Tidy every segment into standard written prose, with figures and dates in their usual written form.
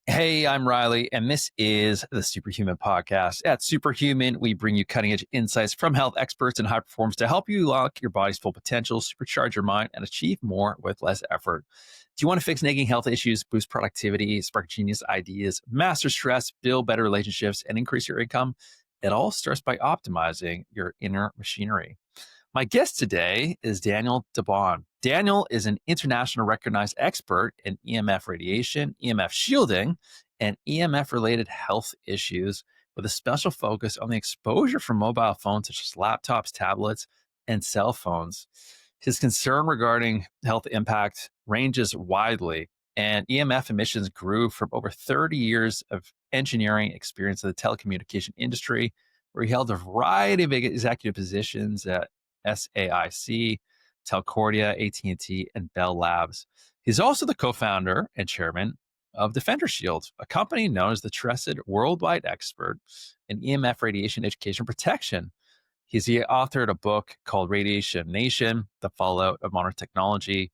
Hey, I'm Riley, and this is the Superhuman Podcast. At Superhuman, we bring you cutting edge insights from health experts and high performers to help you unlock your body's full potential, supercharge your mind, and achieve more with less effort. Do you want to fix nagging health issues, boost productivity, spark genius ideas, master stress, build better relationships, and increase your income? It all starts by optimizing your inner machinery. My guest today is Daniel DeBaun. Daniel is an international recognized expert in EMF radiation, EMF shielding, and EMF related health issues with a special focus on the exposure from mobile phones such as laptops, tablets, and cell phones. His concern regarding health impact ranges widely, and EMF emissions grew from over 30 years of engineering experience in the telecommunication industry, where he held a variety of executive positions at SAIC, Telcordia, AT&T, and Bell Labs. He's also the co-founder and chairman of Defender Shield, a company known as the trusted worldwide expert in EMF radiation education protection. He authored a book called Radiation Nation, The Fallout of Modern Technology.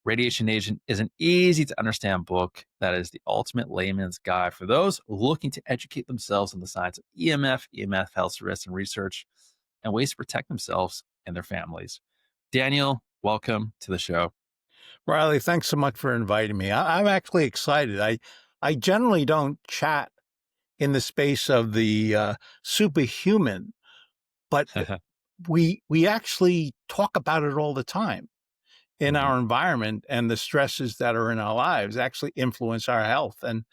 Radiation Nation is an easy to understand book that is the ultimate layman's guide for those looking to educate themselves on the science of EMF, EMF health risks and research, and ways to protect themselves and their families. Daniel, welcome to the show. Riley, thanks so much for inviting me. I'm actually excited. I generally don't chat in the space of the superhuman, but we actually talk about it all the time in our environment, and the stresses that are in our lives actually influence our health and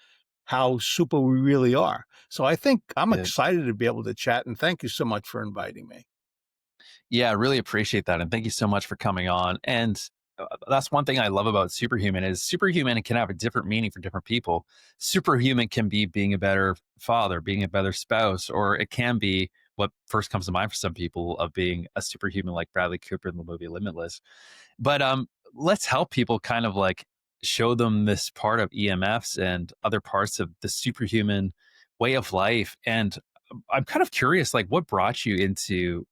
how super we really are. So I think I'm excited to be able to chat, and thank you so much for inviting me. Yeah, I really appreciate that. And thank you so much for coming on. And that's one thing I love about superhuman is superhuman can have a different meaning for different people. Superhuman can be being a better father, being a better spouse, or it can be what first comes to mind for some people of being a superhuman like Bradley Cooper in the movie Limitless. But let's help people kind of like show them this part of EMFs and other parts of the superhuman way of life. And I'm kind of curious, like what brought you into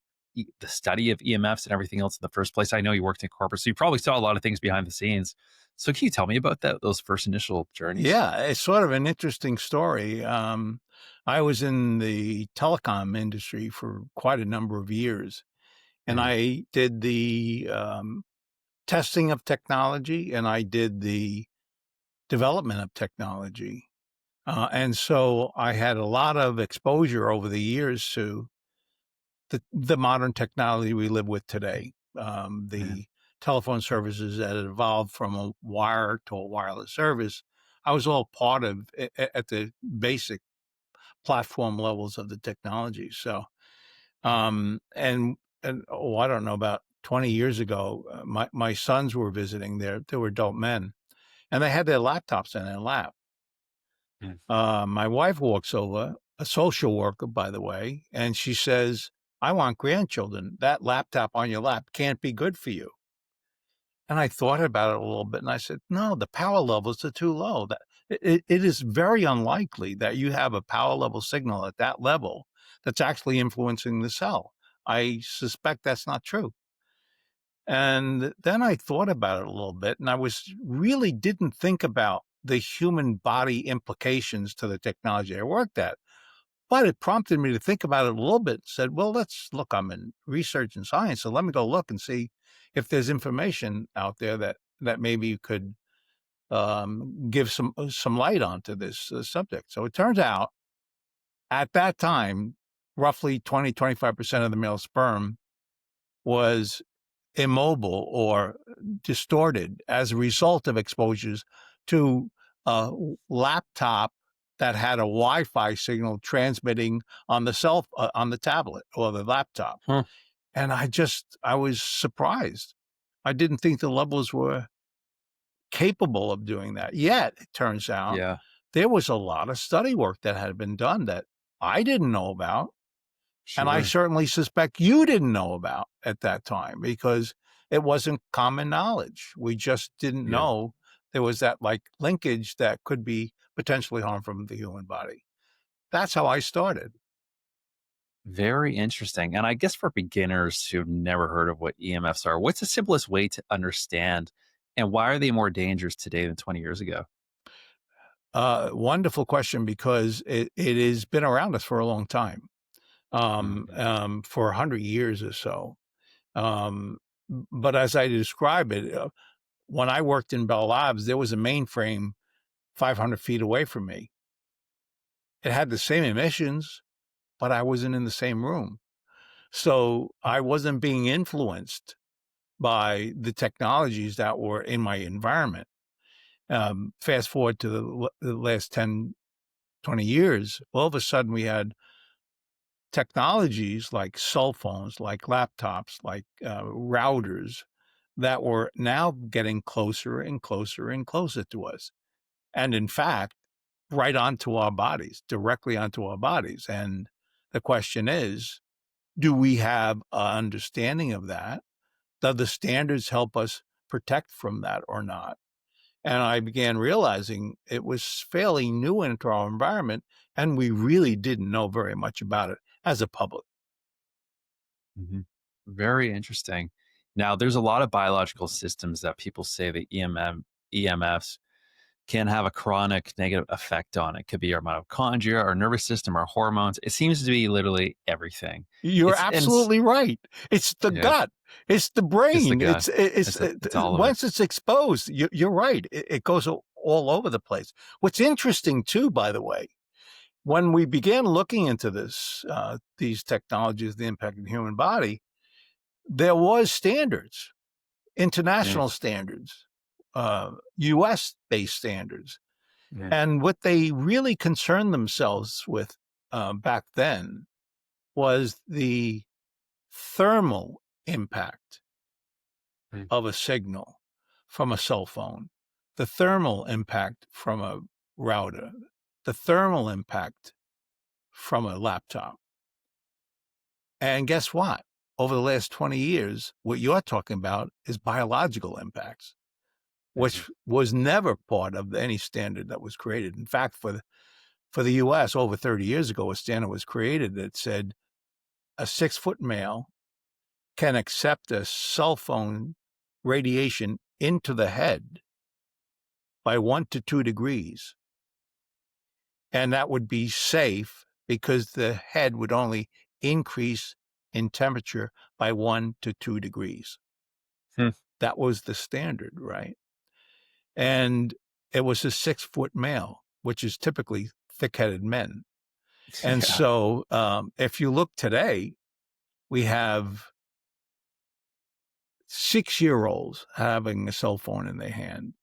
the study of EMFs and everything else in the first place? I know you worked in corporate, so you probably saw a lot of things behind the scenes. So can you tell me about those first initial journeys? Yeah, it's sort of an interesting story. I was in the telecom industry for quite a number of years, and Mhm. I did the testing of technology and I did the development of technology. And so I had a lot of exposure over the years to the modern technology we live with today. Mhm. The telephone services that had evolved from a wire to a wireless service. I was all part of at the basic platform levels of the technology. So, I don't know, about 20 years ago, my sons were visiting there. They were adult men, and they had their laptops in their lap. Mhm. My wife walks over, a social worker, by the way, and she says, "I want grandchildren. That laptop on your lap can't be good for you." And I thought about it a little bit and I said, no, the power levels are too low. That it is very unlikely that you have a power level signal at that level that's actually influencing the cell. I suspect that's not true. And then I thought about it a little bit and I was really didn't think about the human body implications to the technology I worked at. But it prompted me to think about it a little bit. Said, well, let's look. I'm in research and science, so let me go look and see if there's information out there that maybe could give some light onto this subject. So it turns out at that time, roughly 20-25% of the male sperm was immobile or distorted as a result of exposures to a laptop that had a Wi-Fi signal transmitting on on the tablet or the laptop. Huh. And I was surprised. I didn't think the levels were capable of doing that. Yet, it turns out Yeah, there was a lot of study work that had been done that I didn't know about. And I sure. certainly suspect you didn't know about at that time because it wasn't common knowledge. We just didn't Yeah. know there was that like linkage that could be potentially harmful for the human body. That's how I started. Very interesting. And I guess for beginners who've never heard of what EMFs are, what's the simplest way to understand and why are they more dangerous today than 20 years ago? Wonderful question, because it has been around us for a long time, Mhm. for 100 years or so. Um, but as I describe it, when I worked in Bell Labs, there was a mainframe 500 feet away from me. It had the same emissions, but I wasn't in the same room. So I wasn't being influenced by the technologies that were in my environment. Fast forward to the last 10, 20 years, all of a sudden we had technologies like cell phones, like laptops, like routers that were now getting closer and closer and closer to us. And in fact, right onto our bodies, directly onto our bodies. And the question is, do we have an understanding of that? Do the standards help us protect from that or not? And I began realizing it was fairly new into our environment, and we really didn't know very much about it as a public. Mhm. Very interesting. Now, there's a lot of biological systems that people say the EMFs can have a chronic negative effect on. It could be our mitochondria, our nervous system, our hormones. It seems to be literally everything. You're It's and it's, absolutely right. It's the yeah, gut. It's the it's the brain. gut. It's all of it. Once it's exposed, you're right. It goes all over the place. What's interesting too, by the way, when we began looking into these technologies, the impact of the human body, there was standards, Yeah, international standards, U.S. based standards, yeah, and what they really concerned themselves with back then was the thermal impact yeah. of a signal from a cell phone, the thermal impact from a router, the thermal impact from a laptop. And guess what? Over the last 20 years, what you're talking about is biological impacts, Mhm. which was never part of any standard that was created. In fact, for the US, over 30 years ago, a standard was created that said a 6-foot male can accept a cell phone radiation into the head by 1 to 2 degrees. And that would be safe because the head would only increase in temperature by 1 to 2 degrees. Hmm. That was the standard, right? And it was a 6-foot male, which is typically thick headed men. And Yeah. so if you look today, we have 6-year-olds having a cell phone in their hand.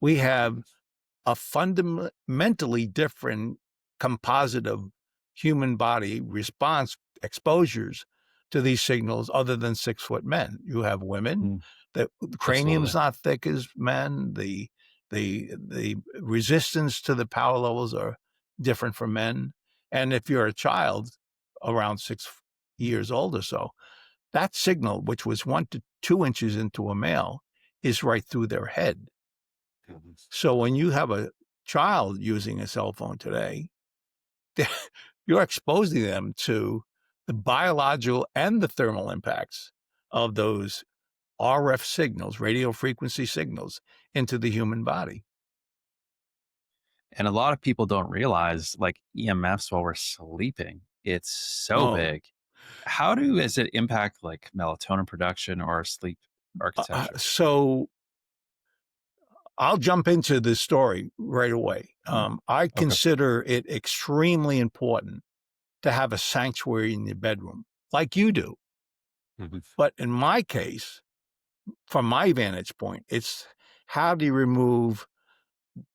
We have a fundamentally different composite of human body response exposures to these signals other than 6-foot men. You have women, Mm, the cranium's absolutely. not thick as men. The resistance to the power levels are different for men. And if you're a child around 6 years old or so, that signal, which was 1 to 2 inches into a male, is right through their head. Mhm. So when you have a child using a cell phone today, you're exposing them to the biological and the thermal impacts of those RF signals, radio frequency signals, into the human body. And a lot of people don't realize like EMFs while we're sleeping. It's so Oh, big. Does it impact like melatonin production or sleep architecture? so I'll jump into this story right away. Mm, I okay. consider it extremely important to have a sanctuary in your bedroom, like you do. Mhm. But in my case, from my vantage point, it's how do you remove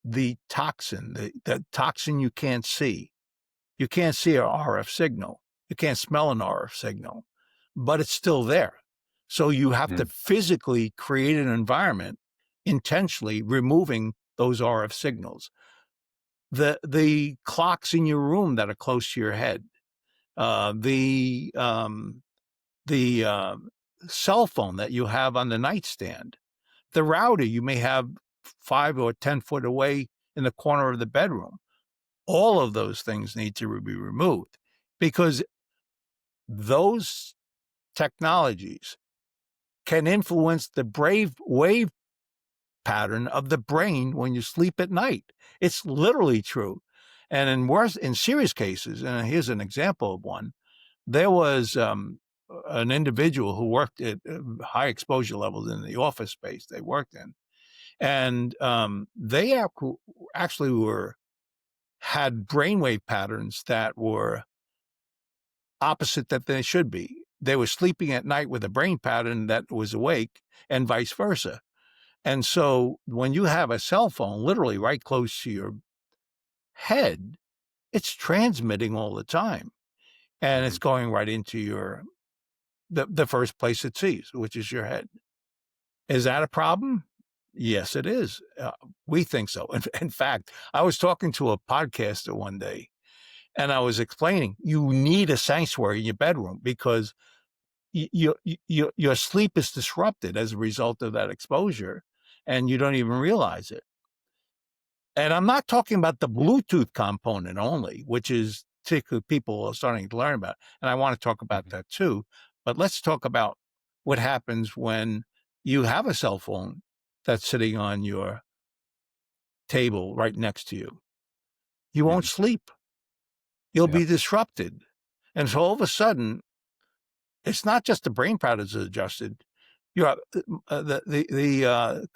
the toxin, the toxin you can't see. You can't see an RF signal. You can't smell an RF signal, but it's still there. So you have to Mm, physically create an environment intentionally removing those RF signals. The clocks in your room that are close to your head, uh, the um, the cell phone that you have on the nightstand, the router you may have 5 or 10 foot away in the corner of the bedroom. All of those things need to be removed because those technologies can influence the brave wave pattern of the brain when you sleep at night. It's literally true. And in serious cases, and here's an example of one, there was an individual who worked at high exposure levels in the office space they worked in. And they actually had brainwave patterns that were opposite that they should be. They were sleeping at night with a brain pattern that was awake, and vice versa. And so when you have a cell phone literally right close to your head, it's transmitting all the time. And it's going right into the first place it sees, which is your head. Is that a problem? Yes, it is. We think so. In fact, I was talking to a podcaster one day, and I was explaining you need a sanctuary in your bedroom because your sleep is disrupted as a result of that exposure, and you don't even realize it. And I'm not talking about the Bluetooth component only, which is particularly people are starting to learn about. And I want to talk about that too. But let's talk about what happens when you have a cell phone that's sitting on your table right next to you. You won't sleep. You'll be disrupted. And so all of a sudden, it's not just the brain patterns are adjusted. The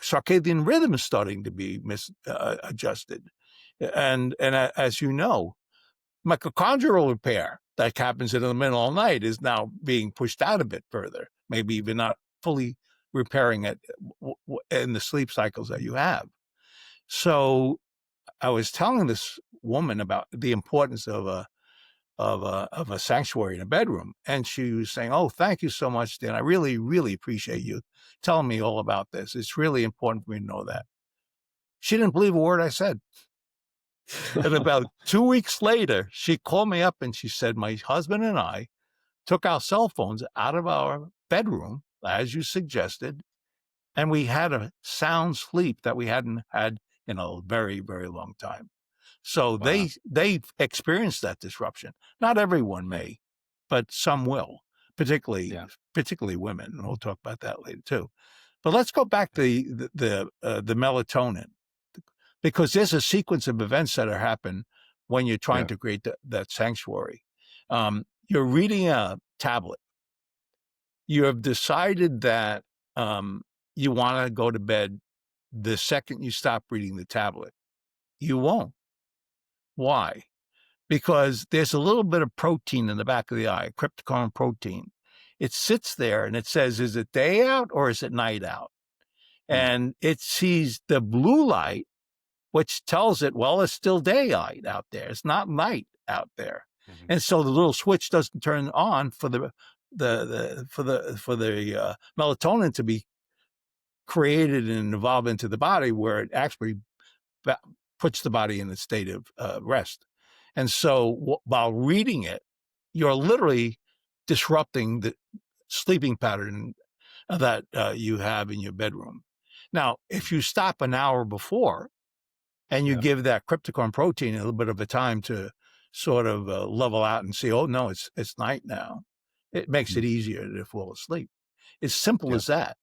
circadian rhythm is starting to be adjusted. And as you know, mitochondrial repair that happens in the middle of the night is now being pushed out a bit further, maybe even not fully repairing it in the sleep cycles that you have. So I was telling this woman about the importance of a sanctuary in a bedroom, and she was saying, "Oh, thank you so much, Dan. I really, really appreciate you telling me all about this. It's really important for me to know that." She didn't believe a word I said. And about 2 weeks later, she called me up and she said, "My husband and I took our cell phones out of our bedroom, as you suggested, and we had a sound sleep that we hadn't had in a very, very long time." So Wow. they experienced that disruption. Not everyone may, but some will, particularly Yeah. particularly women. And we'll talk about that later too. But let's go back to the melatonin, because there's a sequence of events that are happen when you're trying Yeah. to create that sanctuary. You're reading a tablet. You have decided that you want to go to bed the second you stop reading the tablet. You won't. Why? Because there's a little bit of protein in the back of the eye, cryptochrome protein. It sits there and it says, is it day out or is it night out? Mm. And it sees the blue light, which tells it, well, it's still daylight out there. It's not night out there. Mhm. And so the little switch doesn't turn on for the melatonin to be created and evolve into the body, where it actually puts the body in a state of rest. And so while reading it, you're literally disrupting the sleeping pattern that you have in your bedroom. Now, if you stop an hour before and you Yeah. give that cryptochrome protein a little bit of a time to sort of level out and see, oh, no, it's night now, it makes it Mm. easier to fall asleep. It's simple Yeah. as that.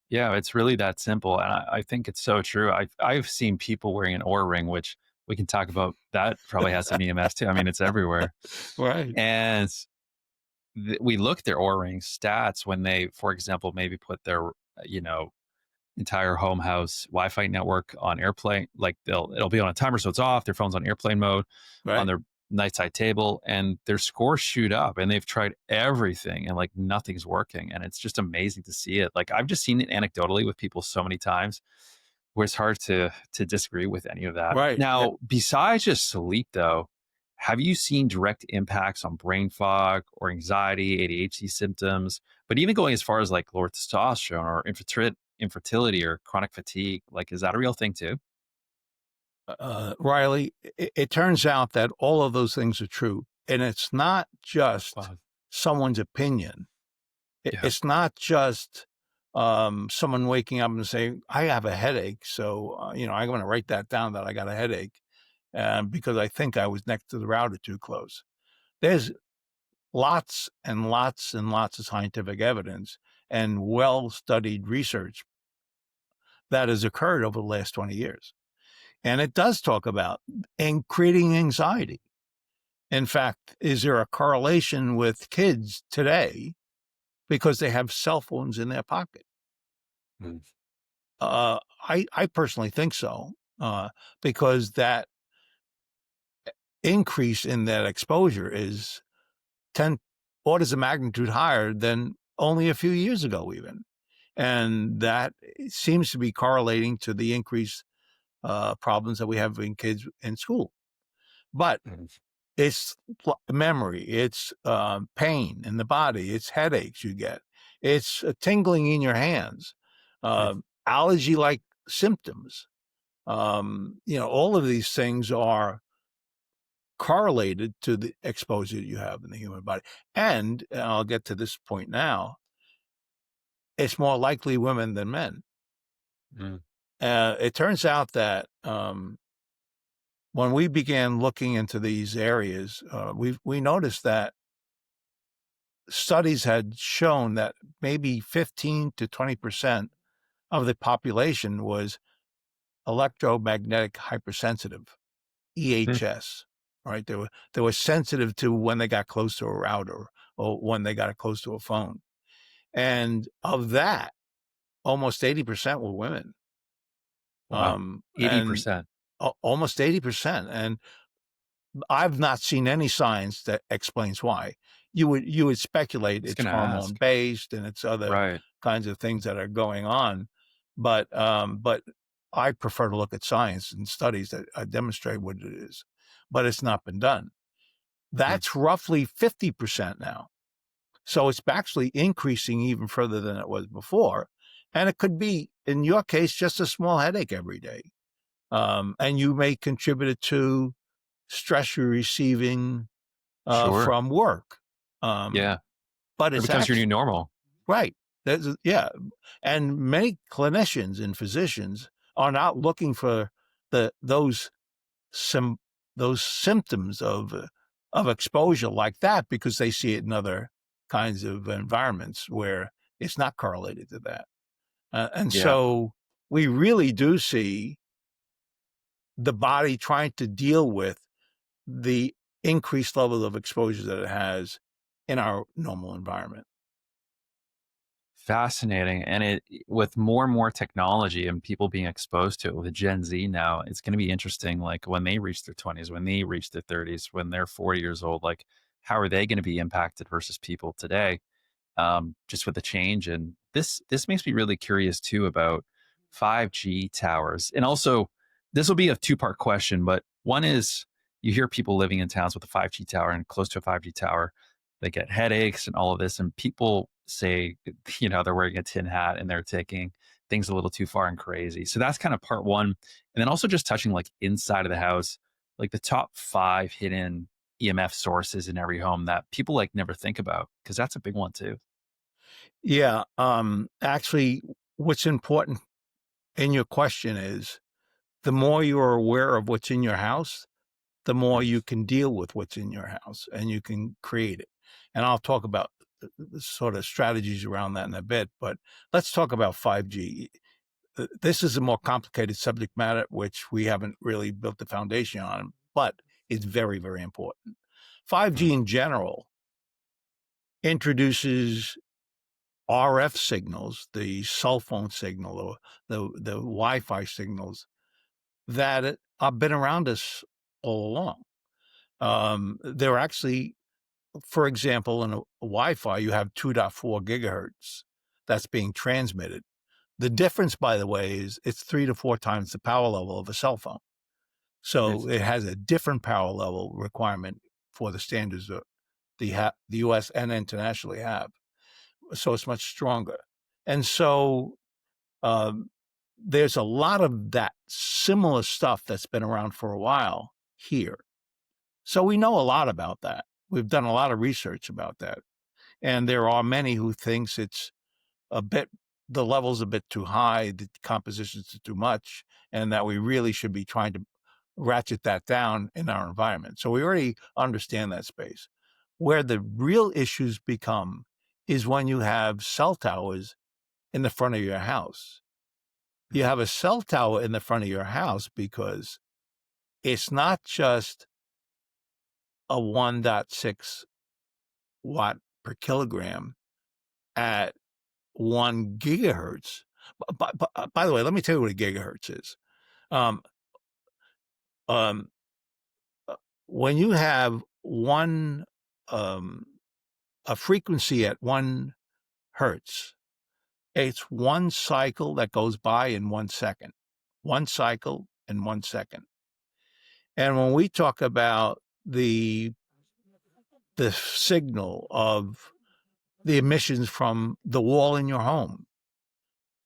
Yeah, it's really that simple, and I think it's so true. I've seen people wearing an Oura ring, which we can talk about. That probably has some EMFs too. I mean, it's everywhere. Right. And we look at their Oura ring stats when they, for example, maybe put their entire home house Wi-Fi network on airplane. Like it'll be on a timer, so it's off. Their phone's on airplane mode on Right. their nightside table, and their scores shoot up. And they've tried everything, and like nothing's working. And it's just amazing to see it. Like I've just seen it anecdotally with people so many times, where it's hard to disagree with any of that. Right. Yeah. Now, besides just sleep, though, have you seen direct impacts on brain fog or anxiety, ADHD symptoms, but even going as far as like lower testosterone or infertility or chronic fatigue? Like, is that a real thing too? Riley, it turns out that all of those things are true. And it's not just Wow. someone's opinion. Yeah. It's not just someone waking up and saying, I have a headache. So, I'm going to write that down that I got a headache because I think I was next to the router too close. There's lots and lots and lots of scientific evidence and well-studied research that has occurred over the last 20 years. And it does talk about and creating anxiety. In fact, is there a correlation with kids today because they have cell phones in their pocket? Mm. I personally think so, because that increase in that exposure is 10 orders of magnitude higher than only a few years ago, even. And that seems to be correlating to the increased problems that we have in kids in school. But Mm. it's memory, it's pain in the body, it's headaches you get, it's tingling in your hands, Mm. allergy-like symptoms. All of these things are correlated to the exposure that you have in the human body. And I'll get to this point now, it's more likely women than men. Mm. It turns out that when we began looking into these areas, we noticed that studies had shown that maybe 15 to 20% of the population was electromagnetic hypersensitive, Mm. EHS, right? They were sensitive to when they got close to a router or when they got close to a phone. And of that, almost 80% were women. Wow. And 80%. almost 80%. And I've not seen any science that explains why. You would speculate I was it's going to hormone ask. based and it's other Right. kinds of things that are going on, but I prefer to look at science and studies that demonstrate what it is. But it's not been done. Mm. That's roughly 50% now. So it's actually increasing even further than it was before. And it could be, in your case, just a small headache every day. And you may contribute it to stress you're receiving Sure. from work. Yeah. But It it's becomes your new actually normal. right. Yeah. And many clinicians and physicians are not looking for those some those symptoms of exposure like that because they see it in other kinds of environments where it's not correlated to that. And Yeah. so we really do see the body trying to deal with the increased level of exposure that it has in our normal environment. Fascinating. And with more and more technology and people being exposed to it with Gen Z now, it's going to be interesting. Like when they reach their 20s, when they reach their 30s, when they're 40 years old, like how are they going to be impacted versus people today? Just with the change. And this makes me really curious too about 5G towers. And also, this will be a two-part question, but one is you hear people living in towns with a 5G tower and close to a 5G tower, they get headaches and all of this. And people say, they're wearing a tin hat and they're taking things a little too far and crazy. So that's kind of part one. And then also just touching like inside of the house, like the top 5 hidden EMF sources in every home that people like never think about, because that's a big one too. Yeah. Actually, what's important in your question is the more you are aware of what's in your house, the more Mm. you can deal with what's in your house and you can create it. And I'll talk about the sort of strategies around that in a bit, but let's talk about 5G. This is a more complicated subject matter, which we haven't really built the foundation on, but it's very, very important. 5G Mm. in general introduces RF signals, the cell phone signal or the Wi-Fi signals that have been around us all along. They're actually, for example, in a Wi-Fi, you have 2.4 gigahertz that's being transmitted. The difference, by the way, is it's 3 to 4 times the power level of a cell phone. So Mm. it has a different power level requirement for the standards that the US and internationally have. So it's much stronger. And so um, there's a lot of that similar stuff that's been around for a while here. So we know a lot about that. We've done a lot of research about that. And there are many who thinks it's a bit the level's a bit too high, the composition's too much, and that we really should be trying to ratchet that down in our environment. So we already understand that space. Where the real issues become is when you have cell towers in the front of your house. you have a cell tower in the front of your house because it's not just a 1.6 watt per kilogram at 1 gigahertz. By the way, let me tell you what a gigahertz is. Um, um, when you have a frequency at 1 hertz, it's one cycle that goes by in 1 second. One cycle in 1 second. And when we talk about the signal of the emissions from the wall in your home,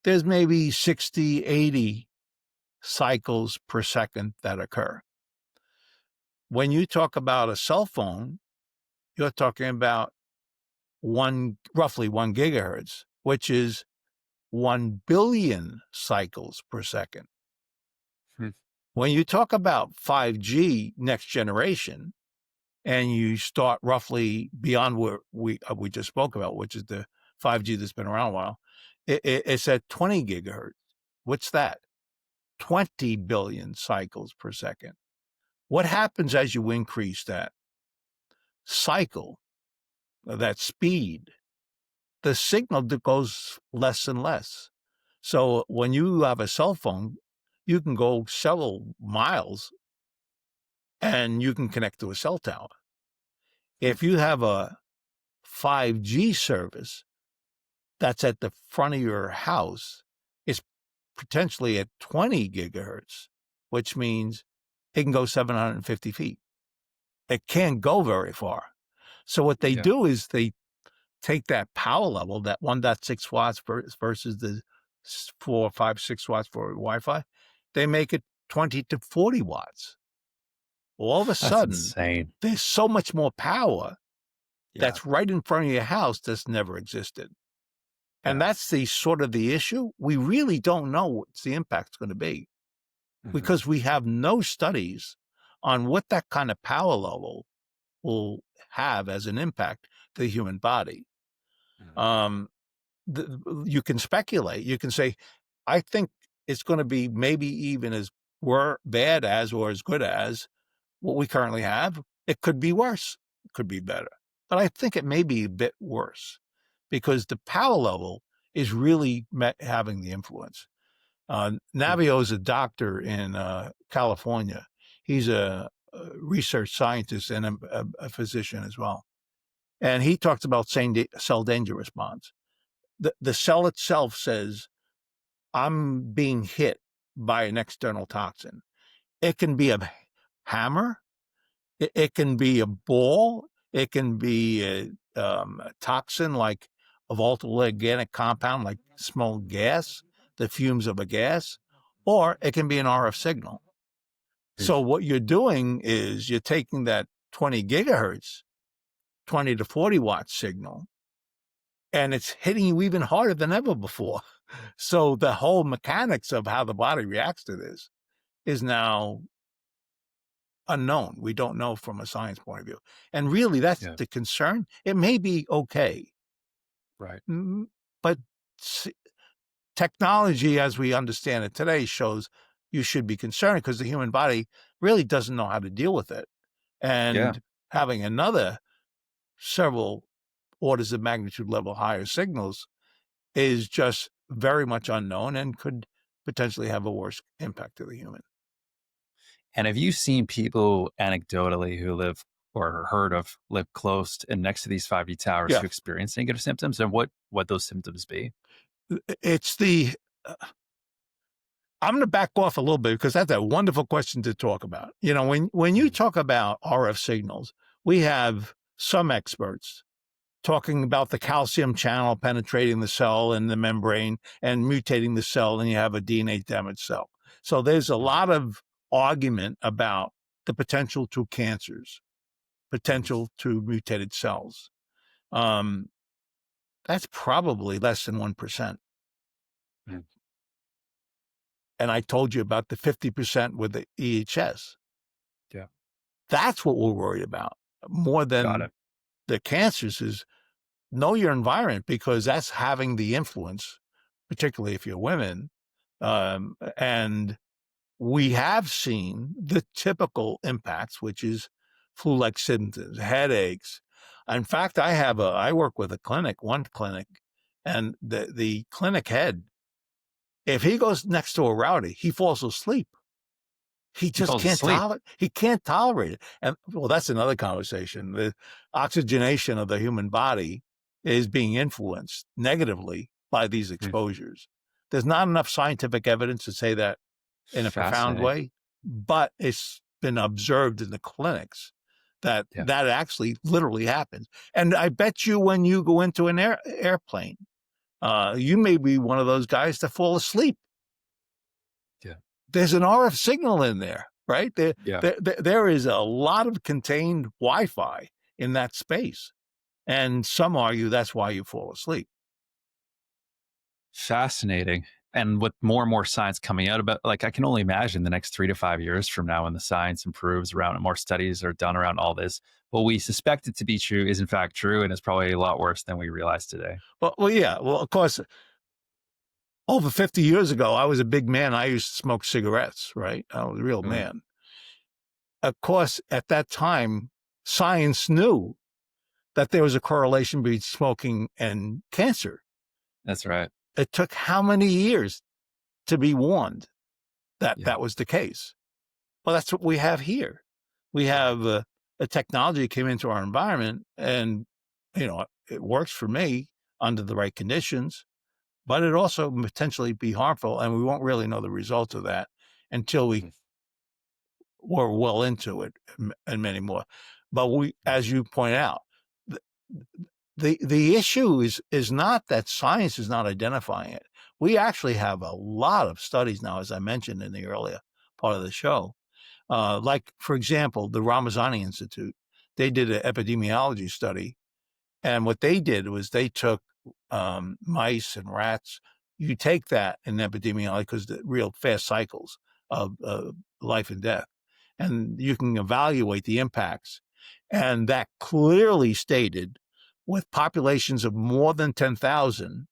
there's maybe 60, 80 cycles per second that occur. When you talk about a cell phone, you're talking about roughly 1 gigahertz, which is 1 billion cycles per second. Hmm. When you talk about 5G next generation, and you start roughly beyond what we just spoke about, which is the 5G that's been around a while, it's at 20 gigahertz. What's that? 20 billion cycles per second. What happens as you increase that cycle, that speed? The signal goes less and less. So when you have a cell phone, you can go several miles and you can connect to a cell tower. If you have a 5G service that's at the front of your house, it's potentially at 20 gigahertz, which means it can go 750 feet. It can't go very far. So what they do is they take that power level, that 1.6 watts versus the 4, 5, 6 watts for Wi-Fi, they make it 20 to 40 watts. All of a That's sudden, insane. there's so much more power Yeah. that's right in front of your house that's never existed. And Yeah. that's the sort of the issue. We really don't know what the impact's going to be because we have no studies on what that kind of power level will have as an impact to the human body. You can speculate. You can say, I think it's going to be maybe even as bad as or as good as what we currently have. It could be worse. It could be better. But I think it may be a bit worse because the power level is really having the influence. Navio is a doctor in California. He's a research scientist and a physician as well. And he talks about cell danger response. The cell itself says, I'm being hit by an external toxin. It can be a hammer. It can be a ball. It can be a toxin like a volatile organic compound, like small gas, the fumes of a gas, or it can be an RF signal. So what you're doing is you're taking that 20 gigahertz, 20 to 40 watt signal, and it's hitting you even harder than ever before. So the whole mechanics of how the body reacts to this is now unknown. We don't know from a science point of view. And really, that's the concern. It may be okay. Right. But technology, as we understand it today, shows you should be concerned because the human body really doesn't know how to deal with it. And having another several orders of magnitude level higher signals is just very much unknown and could potentially have a worse impact to the human. And have you seen people anecdotally who live or heard of live close and next to these 5G towers who experience negative symptoms, and what those symptoms be? It's I'm going to back off a little bit because that's a wonderful question to talk about. You know, when you talk about RF signals, we have some experts talking about the calcium channel penetrating the cell and the membrane and mutating the cell, and you have a DNA damaged cell. So there's a lot of argument about the potential to cancers, potential to mutated cells. That's probably less than 1%. And I told you about the 50% with the EHS. Yeah. That's what we're worried about more than the cancers is know your environment because that's having the influence, particularly if you're women, And we have seen the typical impacts, which is flu-like symptoms, headaches. In fact, I work with one clinic, and the clinic head, if he goes next to a rowdy, he falls asleep. He He just falls asleep. he can't tolerate it. And well, that's another conversation. The oxygenation of the human body is being influenced negatively by these Hmm. exposures. There's not enough scientific evidence to say that in a profound Fascinating. way, but it's been observed in the clinics that Yeah. that actually literally happens. And I bet you when you go into an airplane, you may be one of those guys that fall asleep. Yeah. There's an RF signal in there, right? Yeah. There is a lot of contained Wi-Fi in that space. And some argue that's why you fall asleep. Fascinating. And with more and more science coming out about, like, I can only imagine the next 3 to 5 years from now when the science improves around and more studies are done around all this. What we suspect it to be true is in fact true, and it's probably a lot worse than we realize today. Well, yeah. Well, of course, over 50 years ago, I was a big man. I used to smoke cigarettes, right? I was a real Mm, man. Of course, at that time, science knew that there was a correlation between smoking and cancer. that's right. It took how many years to be warned that Yeah. that was the case? Well, that's what we have here. We have a technology that came into our environment, and it works for me under the right conditions, but it also potentially be harmful, and we won't really know the results of that until we Mhm. were well into it, and many more. But Yeah. as you point out, the the issue is not that science is not identifying it. We actually have a lot of studies now, as I mentioned in the earlier part of the show. Like, for example, the Ramazani Institute, they did an epidemiology study. And what they did was they took mice and rats. You take that in epidemiology because the real fast cycles of life and death, and you can evaluate the impacts. And that clearly stated, with populations of more than 10,000,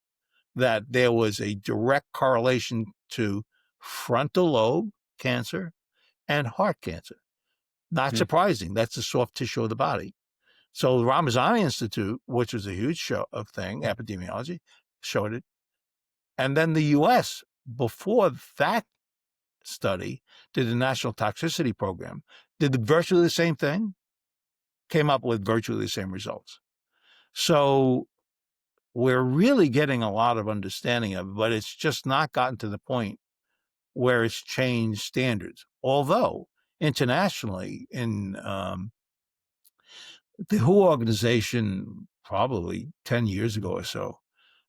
that there was a direct correlation to frontal lobe cancer and heart cancer. Not Mm, surprising. That's the soft tissue of the body. So the Ramazani Institute, which was a huge show of thing, epidemiology, showed it. And then the US, before that study, did the National Toxicity Program, did virtually the same thing, came up with virtually the same results. So we're really getting a lot of understanding of it, but it's just not gotten to the point where it's changed standards. Although internationally, in the WHO organization, probably 10 years ago or so,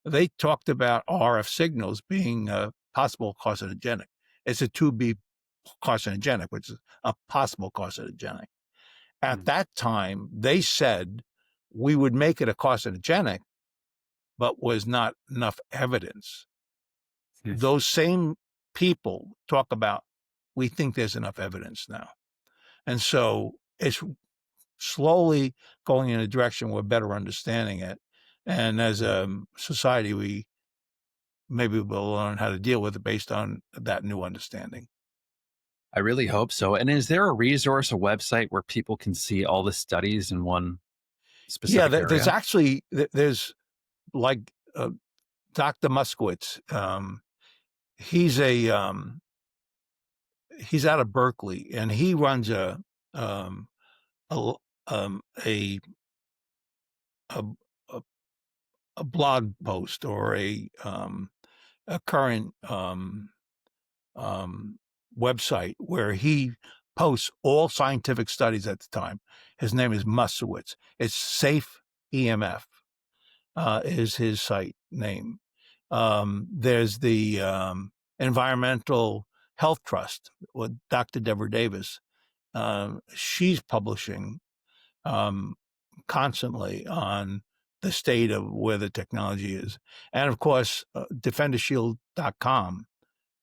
they talked about RF signals being a possible carcinogenic. It's a 2B carcinogenic, which is a possible carcinogenic. At mm, that time, they said we would make it a carcinogenic, but was not enough evidence. mm. Those same people talk about, we think there's enough evidence now. And so it's slowly going in a direction we're better understanding it. And as Yeah. a society, we maybe we'll learn how to deal with it based on that new understanding. I really hope so. And is there a resource, a website where people can see all the studies in one Yeah, specific there's area? actually there's like Dr. Muskowitz. He's a he's out of Berkeley, and he runs um, a um, a, a a a blog post or a current um, website where he posts all scientific studies at the time. His name is Muskowitz. It's Safe EMF is his site name. There's the Environmental Health Trust with Dr. Deborah Davis. She's publishing um, constantly on the state of where the technology is. And of course, defendershield.com.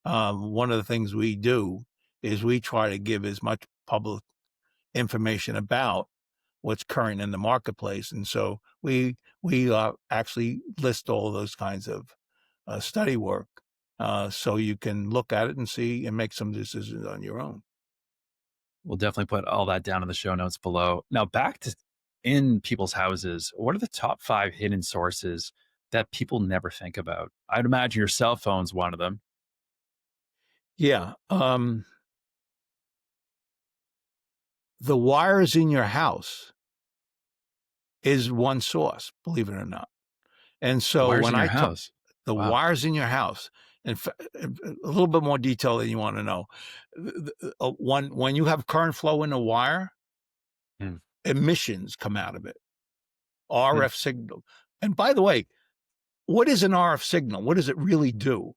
One of the things we do is we try to give as much public information about what's current in the marketplace. And so we actually list all of those kinds of study work. so you can look at it and see and make some decisions on your own. We'll definitely put all that down in the show notes below. Now, back to in people's houses, what are the top 5 hidden sources that people never think about? I'd imagine your cell phone's one of them. Yeah. The wires in your house is one source, believe it or not. And The so wires when in your I talk house. the Wow. wires in your house, a little bit more detail than you want to know. When you have current flow in a wire, Mm, emissions come out of it, mm, RF signal. And by the way, what is an RF signal? What does it really do?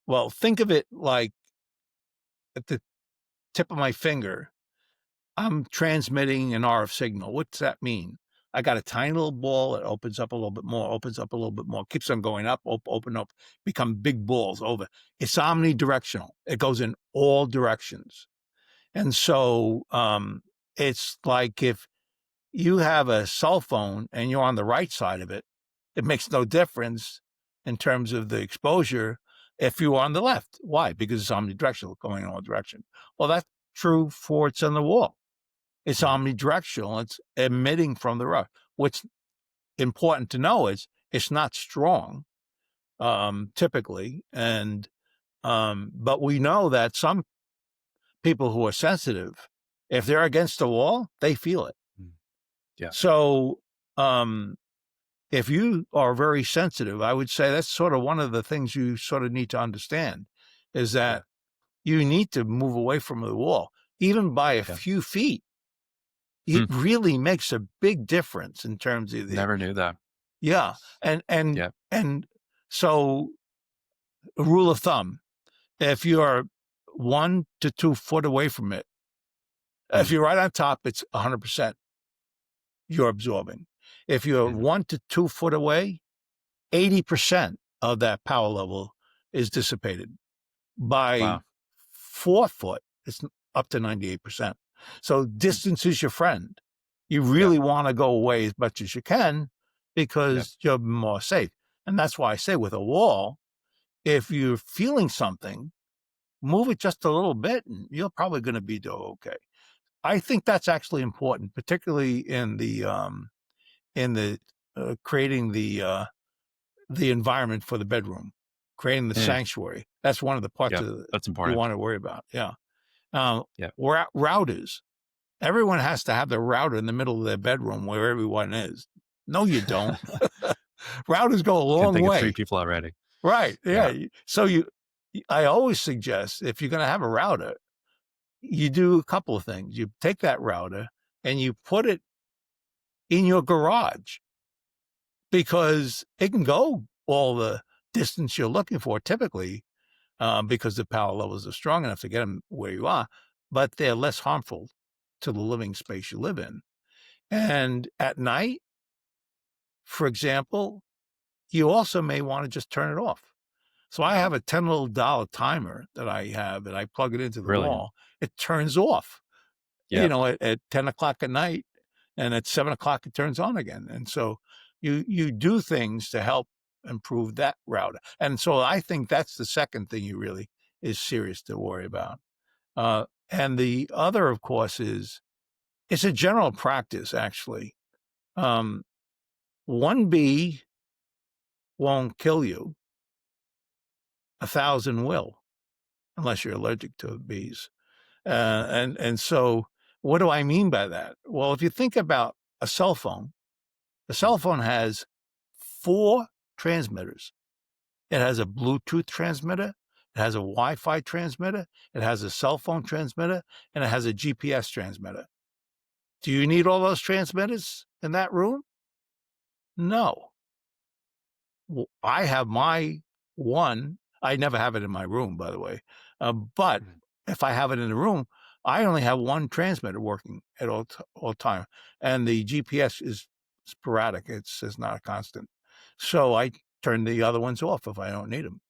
Well, think of it like at the tip of my finger, I'm transmitting an RF signal. What's that mean? I got a tiny little ball. It opens up a little bit more, opens up a little bit more, keeps on going up, open up, become big balls over. It's omnidirectional. It goes in all directions. And so it's like if you have a cell phone and you're on the right side of it, it makes no difference in terms of the exposure if you're on the left. Why? Because it's omnidirectional, going in all directions. Well, that's true for it's on the wall. It's mhm. omnidirectional. It's emitting from the rock. What's important to know is it's not strong, typically, and but we know that some people who are sensitive, if they're against the wall, they feel it. Mm. Yeah. So, if you are very sensitive, I would say that's sort of one of the things you sort of need to understand is Yeah. that you need to move away from the wall, even by a Yeah. few feet. It Hmm. really makes a big difference in terms of the Never knew that. yeah, and and Yeah. and so a rule of thumb, if you're 1 to 2 foot away from it, if Mm, you're right on top, it's 100% you're absorbing. If you're mhm. 1 to 2 foot away, 80% of that power level is dissipated. By Wow. 4 foot, it's up to 98%. So Mm, distance is your friend. You yeah. really wanna go away as much as you can Yeah. because you're more safe, and that's why I say with a wall, if you're feeling something, move it just a little bit, and you're probably gonna be do okay. I think that's actually important, particularly in the, creating the environment for the bedroom, creating the Eh, sanctuary. That's one of the parts yeah. of the That's you important. wanna worry about, yeah. Yeah. Routers. Everyone has to have their router in the middle of their bedroom where everyone is. No, you don't. Routers go a Can long think of 3 way. people already. Right, yeah, Yeah. so I always suggest if you're gonna have a router, you do a couple of things. You take that router and you put it in your garage because it can go all the distance you're looking for typically, because the power levels are strong enough to get them where you are, but they're less harmful to the living space you live in. And at night, for example, you also may want to just turn it off. So I have a $10 timer that I have and I plug it into the Brilliant. wall. It turns off, Yeah. at 10 o'clock at night, and at 7 o'clock it turns on again. And so you do things to help improve that router. And so I think that's the second thing you really is serious to worry about. And the other, of course, is it's a general practice actually. Um, one bee won't kill you, 1,000 will, unless you're allergic to bees. And so, what do I mean by that? Well, if you think about a Mm, cell phone has 4 transmitters. It has a Bluetooth transmitter, it has a Wi-Fi transmitter, it has a cell phone transmitter, and it has a GPS transmitter. Do you need all those transmitters in that room? No. I have my one. I never have it in my room, by the way. But mhm. if I have it in the room, I only have one transmitter working at all time, and the GPS is sporadic. It's not a constant. So I turn the other ones off if I don't need them.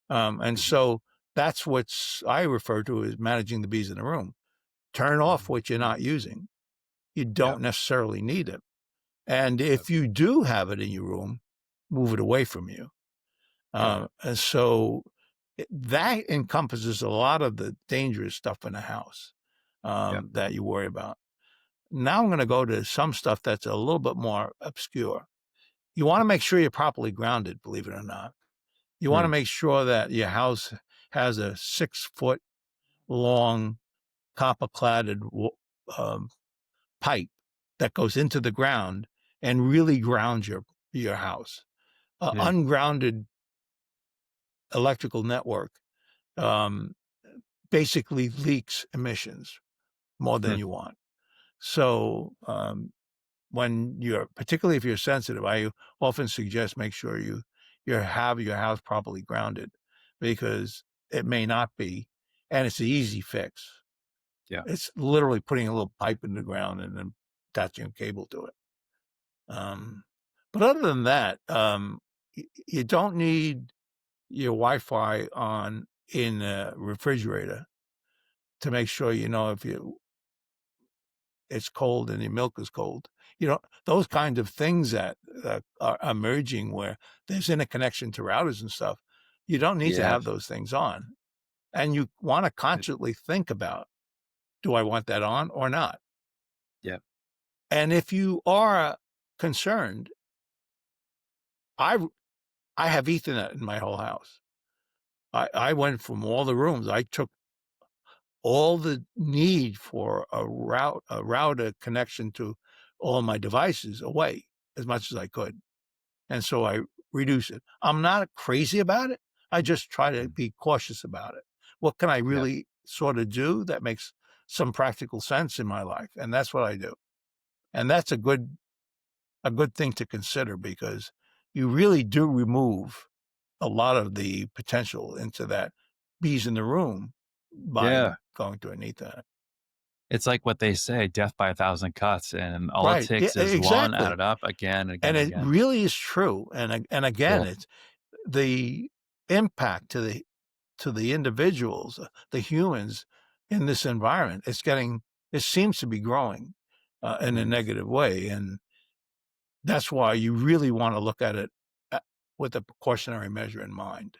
And Mhm. so that's what's I refer to as managing the bees in the room. Turn off what you're not using. You Yeah. don't necessarily need it. And Yeah. if you do have it in your room, move it away from you. Yeah. And so that encompasses a lot of the dangerous stuff in the house Yep. that you worry about. Now I'm going to go to some stuff that's a little bit more obscure. You want to make sure you're properly grounded, believe it or not. You want to Hmm. make sure that your house has a 6-foot long copper cladded um, pipe that goes into the ground and really grounds your house. Hmm. Ungrounded electrical network um, basically leaks emissions more than Hmm. you want. So particularly if you're sensitive, I often suggest make sure you have your house properly grounded, because it may not be, and it's an easy fix. Yeah. It's literally putting a little pipe in the ground and then attaching a cable to it. But other than that, you don't need your Wi-Fi on in a refrigerator to make sure you know if it's cold and your milk is cold. Those kind of things that are emerging where there's interconnection to routers and stuff. You don't need to Yeah. have those things on, and you want to consciously think about, do I want that on or not? Yeah. And if you are concerned, I I have Ethernet in my whole house. I went from all the rooms. I took all the need for a router connection to all my devices away as much as I could. And so I reduce it. I'm not crazy about it. I just try to Mm. be cautious about it. What can I Yep. really sort of do that makes some practical sense in my life? And that's what I do. And that's a good thing to consider, because you really do remove a lot of the potential into that bees in the room by Yeah. going to an Ethernet. It's like what they say, death by a thousand cuts. And all it Right. Yeah, takes is one exactly. added up again and again And and it again. really is true. And again, Yeah. it's the impact to the individuals, the humans in this environment. It seems to be growing in a Mm. negative way. And that's why you really want to look at it uh, with a precautionary measure in mind.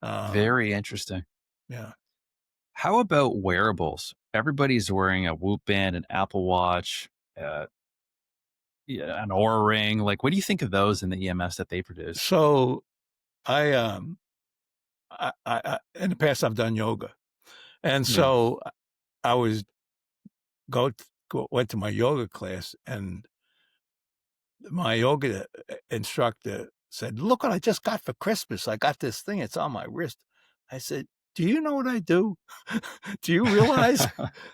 Um, Very interesting. yeah. How about wearables? Everybody's wearing a Whoop band, an Apple Watch, uh, yeah, an Oura ring. Like, what do you think of those and the EMFs that they produce? So in the past I've done yoga, and Mm. so I was went to my yoga class, and my yoga instructor said, "Look what I just got for Christmas. I got this thing. It's on my wrist." I said, "Do you know what I do? Do you realize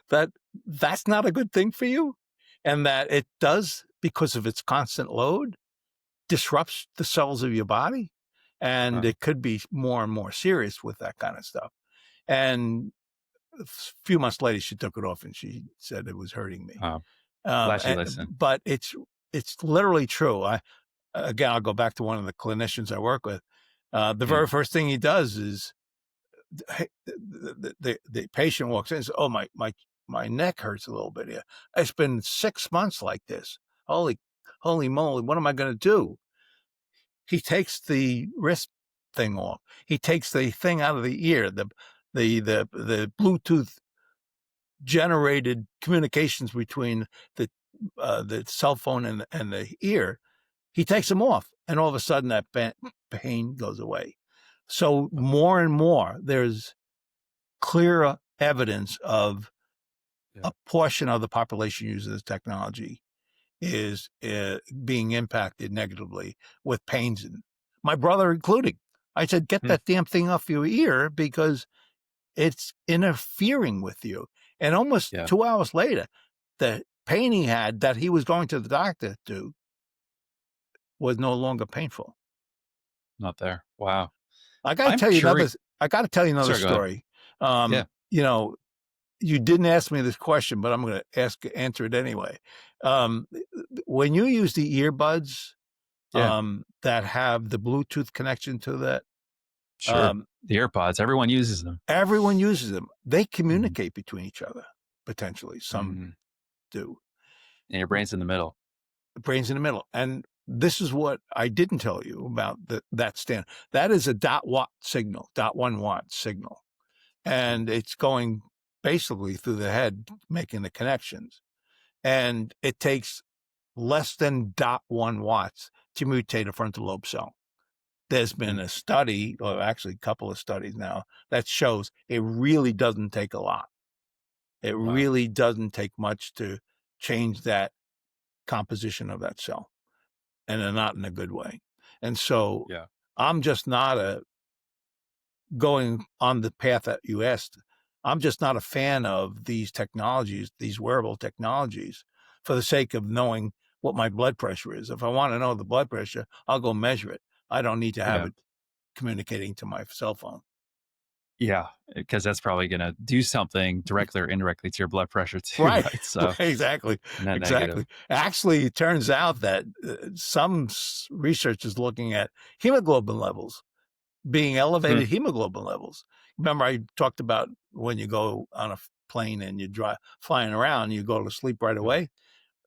that that's not a good thing for you? And that it does, because of its constant load, disrupts the cells of your body? And Wow. it could be more and more serious with that kind of stuff." And a few months later, she took it off and she said it was hurting me. Oh, glad she listened. But it's literally true. Again, I'll go back to one of the clinicians I work with. The Mm. very first thing he does is, hey, the patient walks in and says, "Oh, my neck hurts a little bit here. It's been 6 months like this. Holy moly, what am I going to do?" He takes the wrist thing off. He takes the thing out of the ear, the Bluetooth generated communications between the cell phone and the ear. He takes them off, and all of a sudden that pain goes away. So more and more, there's clear evidence of Yeah. a portion of the population using this technology is being impacted negatively with pains, and my brother including. I said, "Get Mm. that damn thing off your ear, because it's interfering with you." And almost Yeah. 2 hours later, the pain he had that he was going to the doctor to was no longer painful. Not there. Wow. I gotta I'm tell you another curious. I gotta tell you another Sorry, go ahead. story. Yeah. You know, you didn't ask me this question, but I'm gonna answer it anyway. Um, when you use the earbuds, Yeah. that have the Bluetooth connection to that, Sure. um, The AirPods, everyone uses them. everyone uses them. They Mhm. communicate between each other, potentially. Some Mhm. do. And your brain's in the middle. The brain's in the middle. And this is what I didn't tell you about that stand. That is a dot watt signal, 0.1 watt signal. And it's going basically through the head, making the connections. And it takes less than 0.1 watts to mutate a frontal lobe cell. There's been a study, or actually a couple of studies now, that shows it really doesn't take a lot. It Wow. really doesn't take much to change that composition of that cell, and not in a good way. And so Yeah. I'm just not going on the path that you asked. I'm just not a fan of these technologies, these wearable technologies, for the sake of knowing what my blood pressure is. If I want to know the blood pressure, I'll go measure it. I don't need to have Yeah. it communicating to my cell phone. Yeah. Because that's probably going to do something directly or indirectly to your blood pressure too, Right. right? So Exactly. net negative. Exactly. Actually, it turns out that some research is looking at hemoglobin levels, being Hmm. elevated hemoglobin levels. Remember, I talked about when you go on a plane and you drive flying around, you go to sleep right Yeah. away.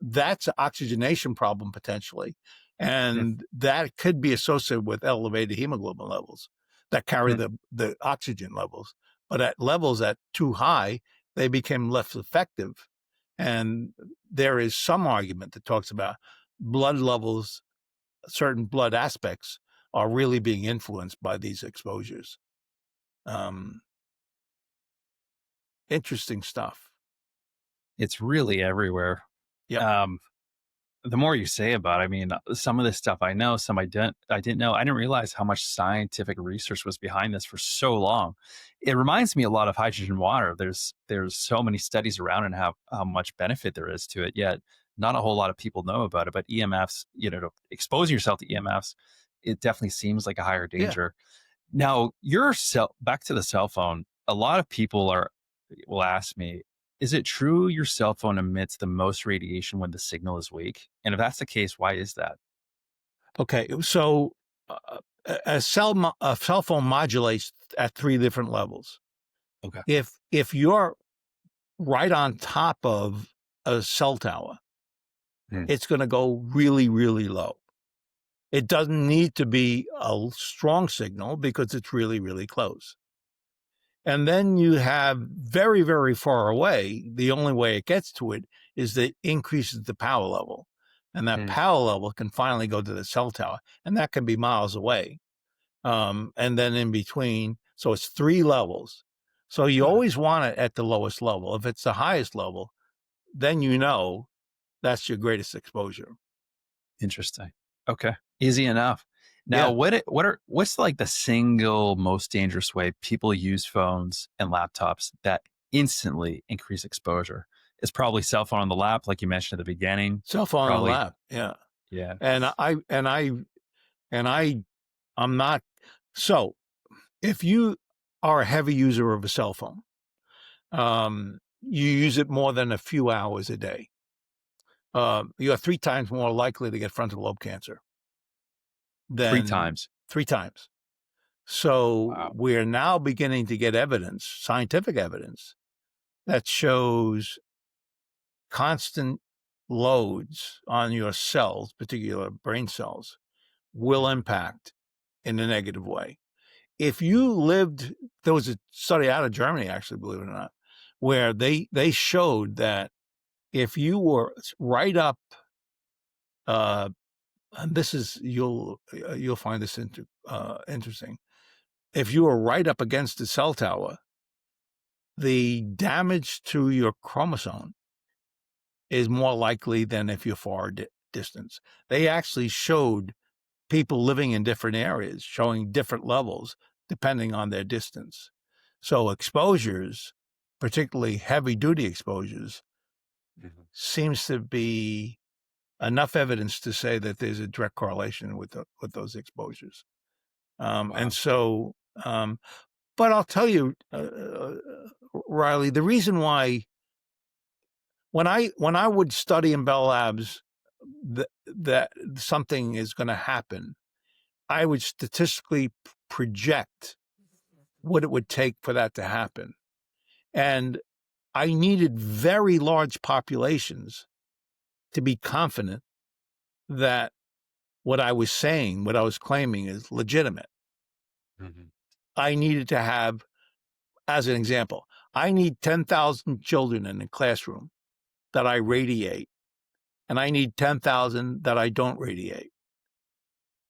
That's an oxygenation problem potentially. Hmm. And that could be associated with elevated hemoglobin levels that carry Hmm. the oxygen levels. But at levels that too high, they become less effective. And there is some argument that talks about blood levels, certain blood aspects are really being influenced by these exposures. Um, Interesting stuff. It's really everywhere. Yep. Um, the more you say about it, I mean, some of this stuff I know, some I didn't know. I didn't realize how much scientific research was behind this for so long. It reminds me a lot of hydrogen water. There's so many studies around and how much benefit there is to it, yet not a whole lot of people know about it. But EMFs, exposing yourself to EMFs, it definitely seems like a higher Yeah. danger. Now, back to the cell phone. A lot of people will ask me, is it true your cell phone emits the most radiation when the signal is weak? And if that's the case, why is that? Okay. So a cell phone modulates at 3 different levels. Okay. If you're right on top of a cell tower, Hmm. it's going to go really, really low. It doesn't need to be a strong signal because it's really, really close. And then you have very, very far away. The only way it gets to it is that it increases the power level. And that Hmm. power level can finally go to the cell tower, and that can be miles away. And then in between, so it's 3 levels. So you Okay. always want it at the lowest level. If it's the highest level, then you know that's your greatest exposure. Interesting. Okay. Easy enough. Now, Yeah. what's like the single most dangerous way people use phones and laptops that instantly increase exposure? It's probably cell phone on the lap, like you mentioned at the beginning. Cell phone on the Probably, lap. Yeah. yeah. And I'm not. So if you are a heavy user of a cell phone, you use it more than a few hours a day, you are 3 times more likely to get frontal lobe cancer Three than times. 3 times. So Wow. we're now beginning to get evidence, scientific evidence, that shows constant loads on your cells, particular brain cells, will impact in a negative way. If you lived, there was a study out of Germany, actually, believe it or not, where they showed that if you were right up, uh, and this is you'll find this interesting. If you were right up against the cell tower, the damage to your chromosome is more likely than if you're far distance. They actually showed people living in different areas showing different levels depending on their distance. So exposures, particularly heavy duty exposures, Mhm. seems to be enough evidence to say that there's a direct correlation with those exposures. And Wow. so, but I'll tell you, Riley, the reason why when I would study in Bell Labs that something is going to happen, I would statistically project what it would take for that to happen. And I needed very large populations to be confident that what I was saying, what I was claiming is legitimate. Mhm. I needed to have, as an example, I need 10,000 children in a classroom that I radiate, and I need 10,000 that I don't radiate.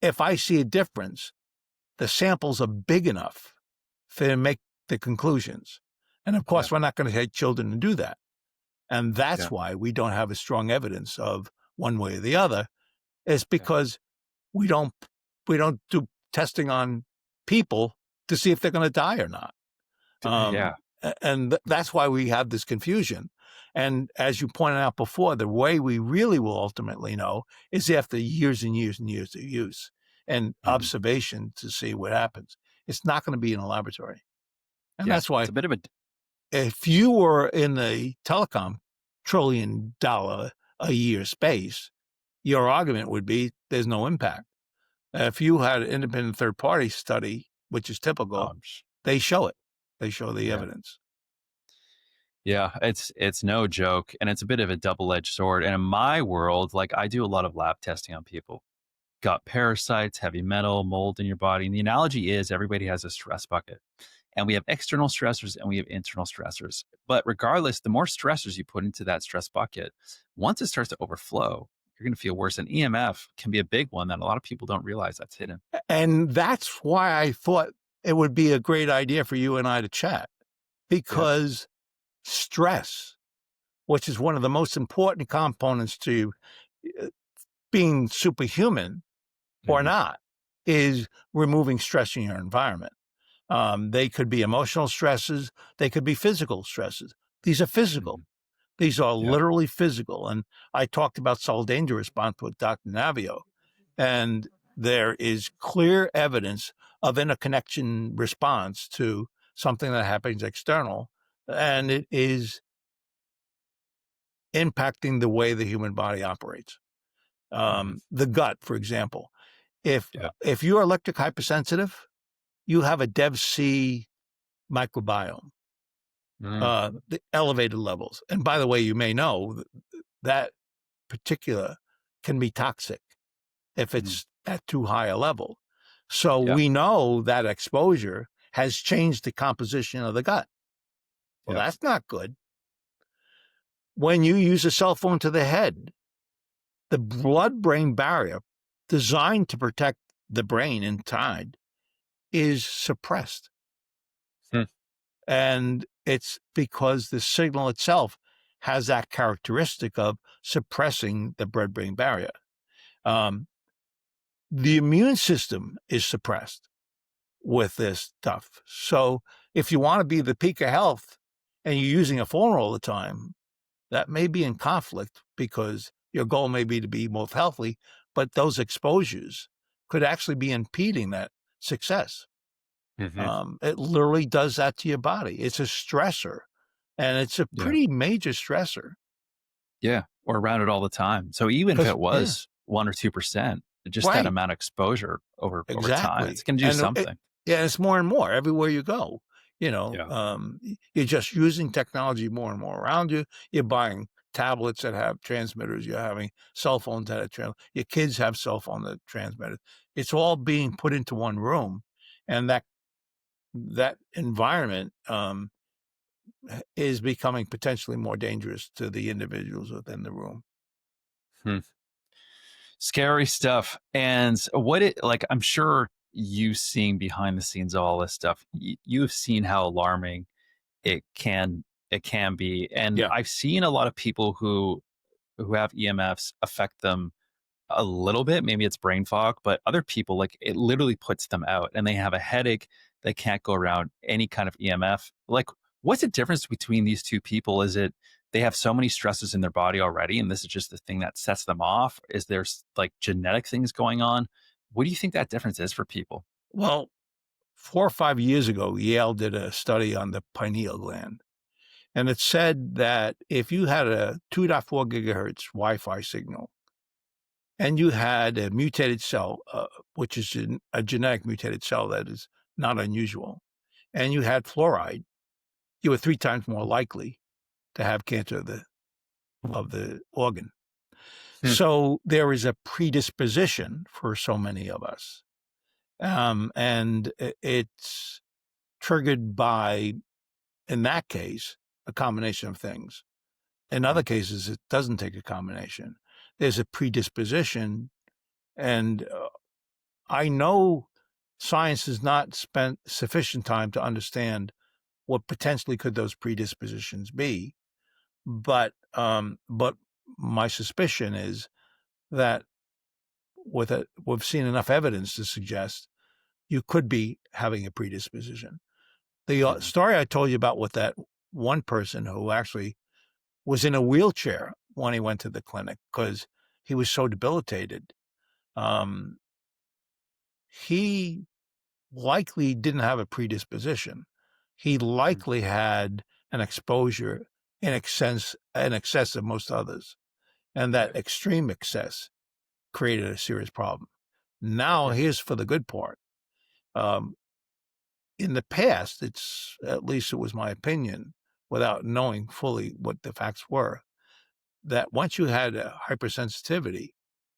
If I see a difference, the samples are big enough for to make the conclusions. And of Yeah. course, we're not going to take children to do that. And that's Yeah. why we don't have a strong evidence of one way or the other, is Yeah. because we don't do testing on people to see if they're going to die or not. Yeah. And that's why we have this confusion. And as you pointed out before, the way we really will ultimately know is after years and years and years of use and Mhm. observation to see what happens. It's not going to be in a laboratory. And Yeah. that's It's why a bit of a if you were in the telecom $1 trillion a year space, your argument would be there's no impact. If you had an independent third party study, which is typical, um, sh- they show it. They show the yeah. evidence. Yeah, it's no joke, and it's a bit of a double-edged sword. And in my world, like I do a lot of lab testing on people. Got parasites, heavy metal, mold in your body. And the analogy is everybody has a stress bucket. And we have external stressors and we have internal stressors. But regardless, the more stressors you put into that stress bucket, once it starts to overflow, you're going to feel worse. And EMF can be a big one that a lot of people don't realize that's hidden. And that's why I thought it would be a great idea for you and I to chat, Yeah. because stress, which is one of the most important components to uh, being superhuman or Hmm. not, is removing stress in your environment. They could be emotional stresses, they could be physical stresses. These are physical. Hmm. These are Yeah. literally physical. And I talked about cell danger response with Dr. Navio, and there is clear evidence of interconnection response to something that happens external, and it is impacting the way the human body operates. Hmm. The gut, for example, if Yeah. if you're electric hypersensitive, you have a DevC microbiome, Mm. the elevated levels. And by the way, you may know that particular can be toxic if Mm. it's at too high a level. So Yeah. we know that exposure has changed the composition of the gut. Well, Yeah. that's not good. When you use a cell phone to the head, the blood brain barrier designed to protect the brain inside is suppressed. Hmm. And it's because the signal itself has that characteristic of suppressing the blood brain barrier. Um, the immune system is suppressed with this stuff. So if you want to be the peak of health and you're using a phone all the time, that may be in conflict because your goal may be to be most healthy, but those exposures could actually be impeding that success. Hmm. It literally does that to your body. It's a stressor, and it's a Yeah. pretty major stressor. Yeah. Or around it all the time. So even if Because it yeah, was 1 or 2%, just that right. amount of exposure over time, it's Exactly, going to do and something. yeah, it's more and more everywhere you go. Yeah. You're just using technology more and more around you. You're buying tablets that have transmitters. You're having cell phones that have your kids have cell phone that transmitters. It's all being put into one room, and that environment is becoming potentially more dangerous to the individuals within the room. Hmm. Scary stuff. And what it like, I'm sure you seeing behind the scenes of all this stuff, you've seen how alarming it can be. And Yeah. I've seen a lot of people who have EMFs affect them a little bit. Maybe it's brain fog, but other people, like it literally puts them out and they have a headache. They can't go around any kind of EMF. Like, what's the difference between these two people? Is it they have so many stresses in their body already, and this is just the thing that sets them off? Is there like genetic things going on? What do you think that difference is for people? Well, 4 or 5 years ago, Yale did a study on the pineal gland. And it said that if you had a 2.4 gigahertz Wi-Fi signal and you had a mutated cell, which is a genetic mutated cell that is not unusual, and you had fluoride, you were 3 times more likely to have cancer of the organ. Hmm. So there is a predisposition for so many of us. And it's triggered by, in that case, a combination of things. In other Right. cases, it doesn't take a combination. There's a predisposition, and I know science has not spent sufficient time to understand what potentially could those predispositions be. But my suspicion is that we've seen enough evidence to suggest you could be having a predisposition. The Mhm. story I told you about with that one person who actually was in a wheelchair when he went to the clinic because he was so debilitated. Um, he likely didn't have a predisposition. He Mm. likely had an exposure in excess of most others, and that Right. extreme excess created a serious problem. Now, Yeah. here's for the good part. Um, in the past, at least it was my opinion, without knowing fully what the facts were, that once you had a hypersensitivity,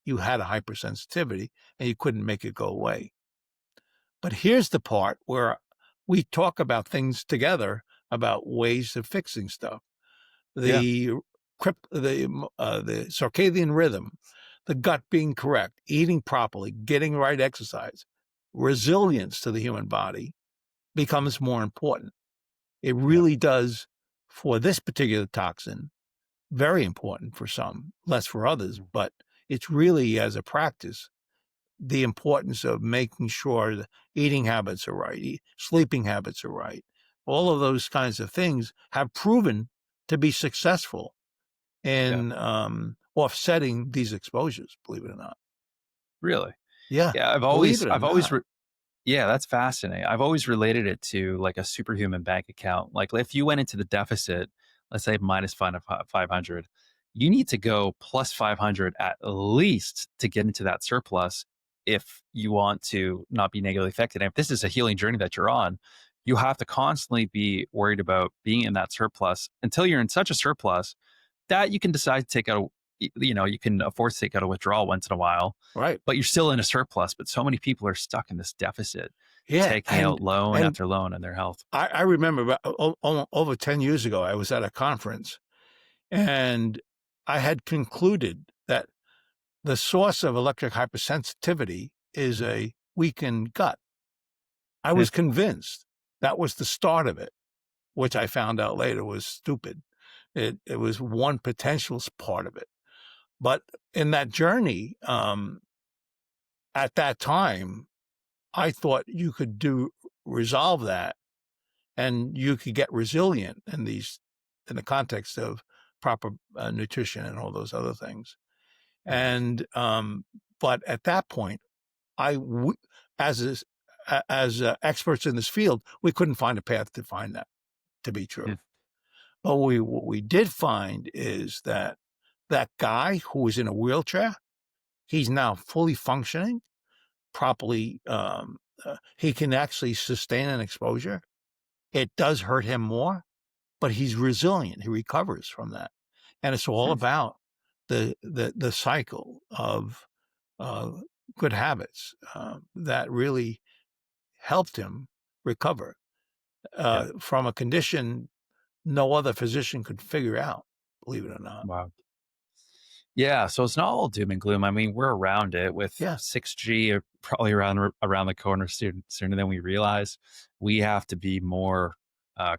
you had a hypersensitivity and you couldn't make it go away. But here's the part where we talk about things together about ways of fixing stuff. Yeah. The the circadian rhythm, the gut being correct, eating properly, getting right exercise, resilience to the human body becomes more important. It Yeah. really does for this particular toxin, very important for some, less for others, Mm. but it's really as a practice the importance of making sure the eating habits are right, sleeping habits are right. All of those kinds of things have proven to be successful Yeah. in offsetting these exposures, believe it or not. Really. Yeah, Yeah. believe it or I've always, not. yeah, that's fascinating. I've always related it to like a superhuman bank account. Like if you went into the deficit, let's say minus 500, you need to go plus 500 at least to get into that surplus if you want to not be negatively affected. And if this is a healing journey that you're on, you have to constantly be worried about being in that surplus until you're in such a surplus that you can decide to take out, you can afford to take out a withdrawal once in a while, Right. but you're still in a surplus. But so many people are stuck in this deficit, Yeah. taking out loan And after loan on their health. I remember about over 10 years ago, I was at a conference and I had concluded that the source of electric hypersensitivity is a weakened gut. I Hmm. was convinced that was the start of it, which I found out later was stupid. It was one potential part of it. But in that journey, at that time, I thought you could resolve that and you could get resilient in the context of proper nutrition and all those other things. Right. And but at that point, I w- as is, as experts in this field, we couldn't find a path to find that to be true. Hmm. But what we did find is that that guy who was in a wheelchair, he's now fully functioning properly. He can actually sustain an exposure. It does hurt him more, but he's resilient. He recovers from that, and it's all Hmm. about the cycle of uh, good habits that really helped him recover Yeah. from a condition no other physician could figure out. Believe it or not. Wow. Yeah, so it's not all doom and gloom. I mean, we're around it with Yeah, 6G probably around the corner sooner than we realize. We have to be more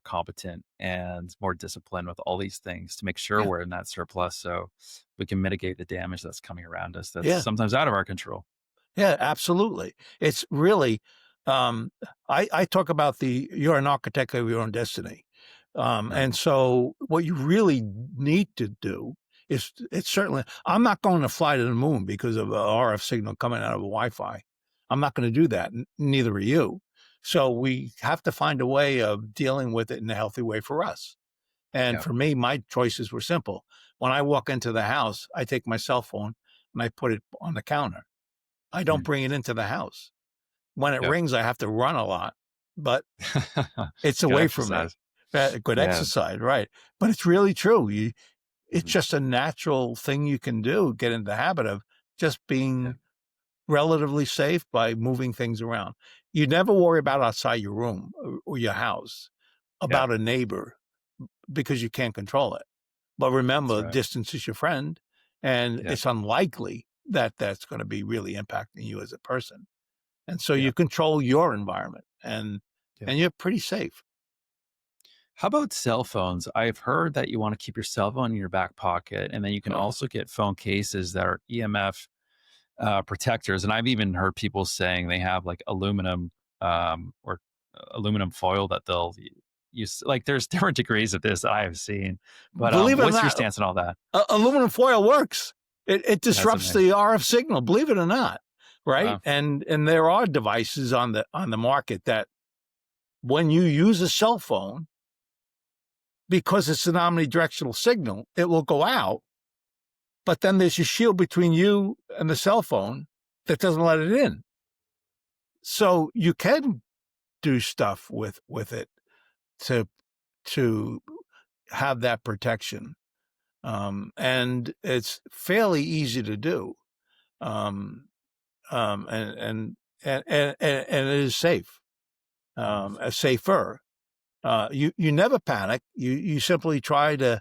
competent and more disciplined with all these things to make sure yeah, we're in that surplus, so we can mitigate the damage that's coming around us. That's yeah. sometimes out of our control. Yeah, absolutely. It's really, um, I talk about you're an architect of your own destiny. Right. And so what you really need to do is it's certainly, I'm not going to fly to the moon because of a RF signal coming out of a Wi-Fi. I'm not going to do that. Neither are you. So we have to find a way of dealing with it in a healthy way for us. And Yeah. for me, my choices were simple. When I walk into the house, I take my cell phone and I put it on the counter. I don't Mm. bring it into the house. When it Yep. rings, I have to run a lot, but it's Good away from me. exercise. Good Yeah. exercise, right? But it's really true. it's just a natural thing you can do, get into the habit of just Yeah. being relatively safe by moving things around. You never worry about outside your room or your house Yeah. about a neighbor because you can't control it. But That's remember, right. distance is your friend, and Yeah. it's unlikely that that's going to be really impacting you as a person. And so Yeah. you control your environment, Yeah. and you're pretty safe. How about cell phones? I've heard that you want to keep your cell phone in your back pocket, and then you can Uh, also get phone cases that are EMF protectors. And I've even heard people saying they have like aluminum or aluminum foil that they'll use. Like there's different degrees of this that I have seen. But Believe it or what's your not, stance on all that? aluminum foil works. It That's disrupts amazing. the RF signal. Believe it or not, right? Wow. And there are devices on the market that when you use a cell phone, because it's an omnidirectional signal, it will go out. But then there's a shield between you and the cell phone that doesn't let it in. So you can do stuff with it to to have that protection. And it's fairly easy to do. Um, um, and, and, and it is safe, Wonderful. safer. You never panic. You simply try to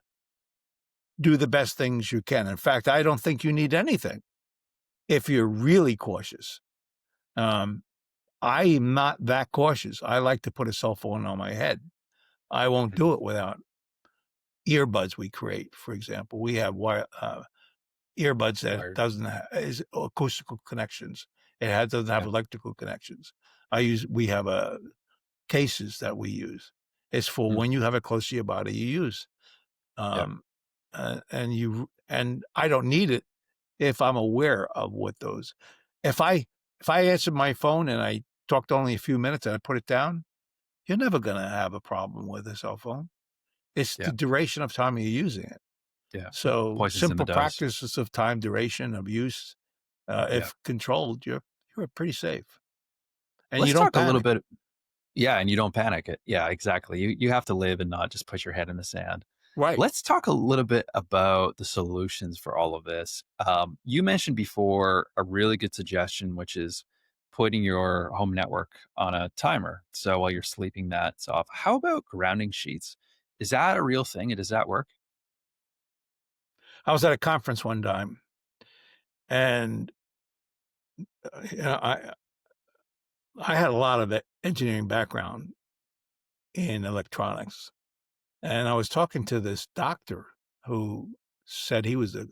do the best things you can. In fact, I don't think you need anything if you're really cautious. Um, I'm not that cautious. I like to put a cell phone on my head. I won't do Mhm. it without earbuds we create. For example, we have earbuds that Wired. doesn't is acoustical connections. Doesn't have Yeah. electrical connections. We have cases that we use. It's for Mm. when you have it close to your body, you use. Yeah. Um, and I don't need it if I'm aware of what those. If I if I answer my phone and I talked only a few minutes and I put it down, you're never going to have a problem with a cell phone. It's the Yeah. duration of time you're using it. Yeah. So Poison's in the simple dose. practices of time, duration of use, Yeah. if controlled, you're pretty safe, and you Let's don't talk a little panic. bit. Yeah, and you don't panic it. Yeah, exactly. You have to live and not just put your head in the sand. Right. Let's talk a little bit about the solutions for all of this. You mentioned before a really good suggestion, which is putting your home network on a timer. So while you're sleeping, that's off. How about grounding sheets? Is that a real thing? And does that work? I was at a conference one time, and you know, I had a lot of engineering background in electronics, and I was talking to this doctor who said he was the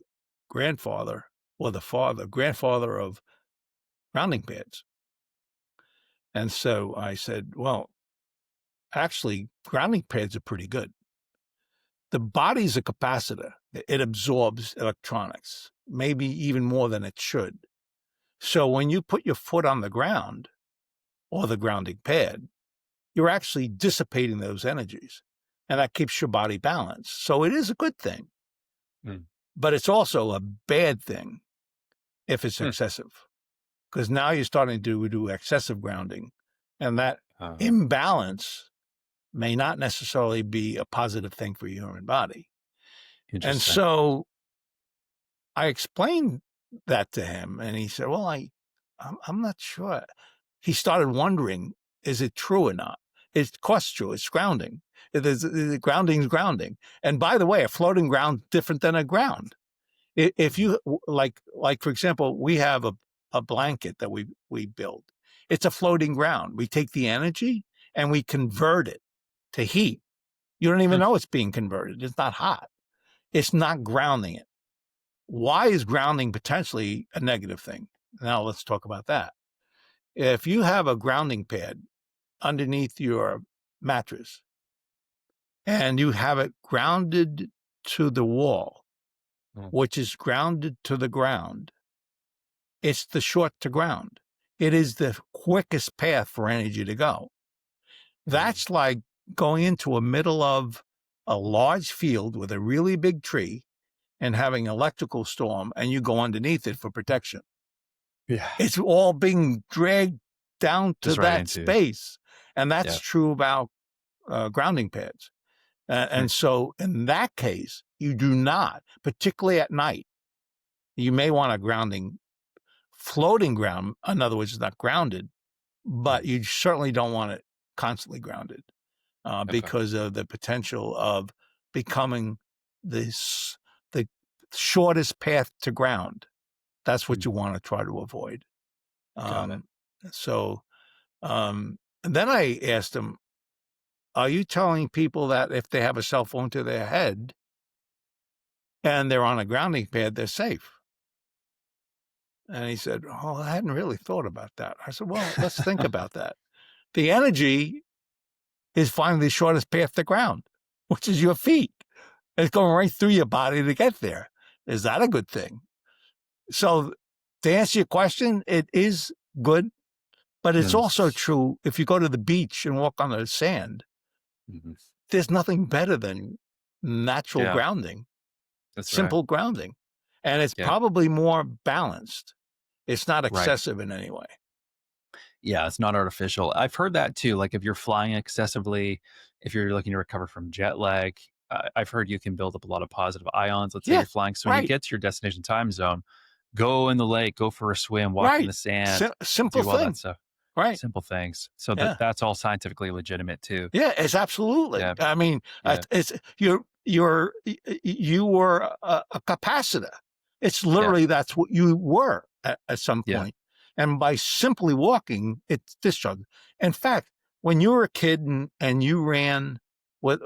grandfather or the grandfather of grounding pads. And so I said, well, actually, grounding pads are pretty good. The body's a capacitor. It absorbs electronics, maybe even more than it should. So when you put your foot on the ground or the grounding pad, you're actually dissipating those energies, and that keeps your body balanced. So it is a good thing, Mm. but it's also a bad thing if it's Hmm. excessive, because now you're starting to do excessive grounding, and that Uh, imbalance may not necessarily be a positive thing for your human body. And Interesting. so I explained that to him, and he said, "Well, I'm not sure." He started wondering, "Is it true or not?" It's of course true. It's grounding. Grounding is grounding. And by the way, a floating ground different than a ground. If Mhm. you like for example, we have a blanket that we build. It's a floating ground. We take the energy and we convert it to heat. You don't even Hmm. know it's being converted. It's not hot. It's not grounding it. Why is grounding potentially a negative thing? Now let's talk about that. If you have a grounding pad underneath your mattress and you have it grounded to the wall, Mm. which is grounded to the ground, it's the short to ground. It is the quickest path for energy to go. Mm. That's like going into a middle of a large field with a really big tree and having an electrical storm, and you go underneath it for protection. Yeah. It's all being dragged down to Just right that into. space. And that's Yeah. true about grounding pads. Hmm. And so in that case, You do not, particularly at night. You may want a floating ground. In other words, it's not grounded, but you certainly don't want it constantly grounded Okay. because of the potential of becoming the shortest path to ground. That's what Mm. you want to try to avoid. Got it. So and then I asked him, are you telling people that if they have a cell phone to their head and they're on a grounding pad, they're safe? And he said, oh, I hadn't really thought about that. I said, well, let's think about that. The energy is finding the shortest path to ground, which is your feet. It's going right through your body to get there. Is that a good thing? So to answer your question, it is good, but it's also Yes. true if you go to the beach and walk on the sand, Mhm. there's nothing better than natural Yeah, grounding, that's right. simple grounding. And it's Yeah. probably more balanced. It's not Right. excessive in any way. Yeah, it's not artificial. I've heard that too. Like if you're flying excessively, if you're looking to recover from jet lag, I've heard you can build up a lot of positive ions. Let's say Yeah, you're flying. So when you right, get to your destination time zone, go in the lake, go for a swim, walk in right. the sand, Simple do all that thing, stuff. right? Simple things. So Yeah. that's all scientifically legitimate too. Yeah, it's absolutely. Yeah. I mean, Yeah. it's you were a capacitor. It's Yeah. literally that's what you were at some Yeah. point. And by simply walking, it's discharged. In fact, when you were a kid and you ran with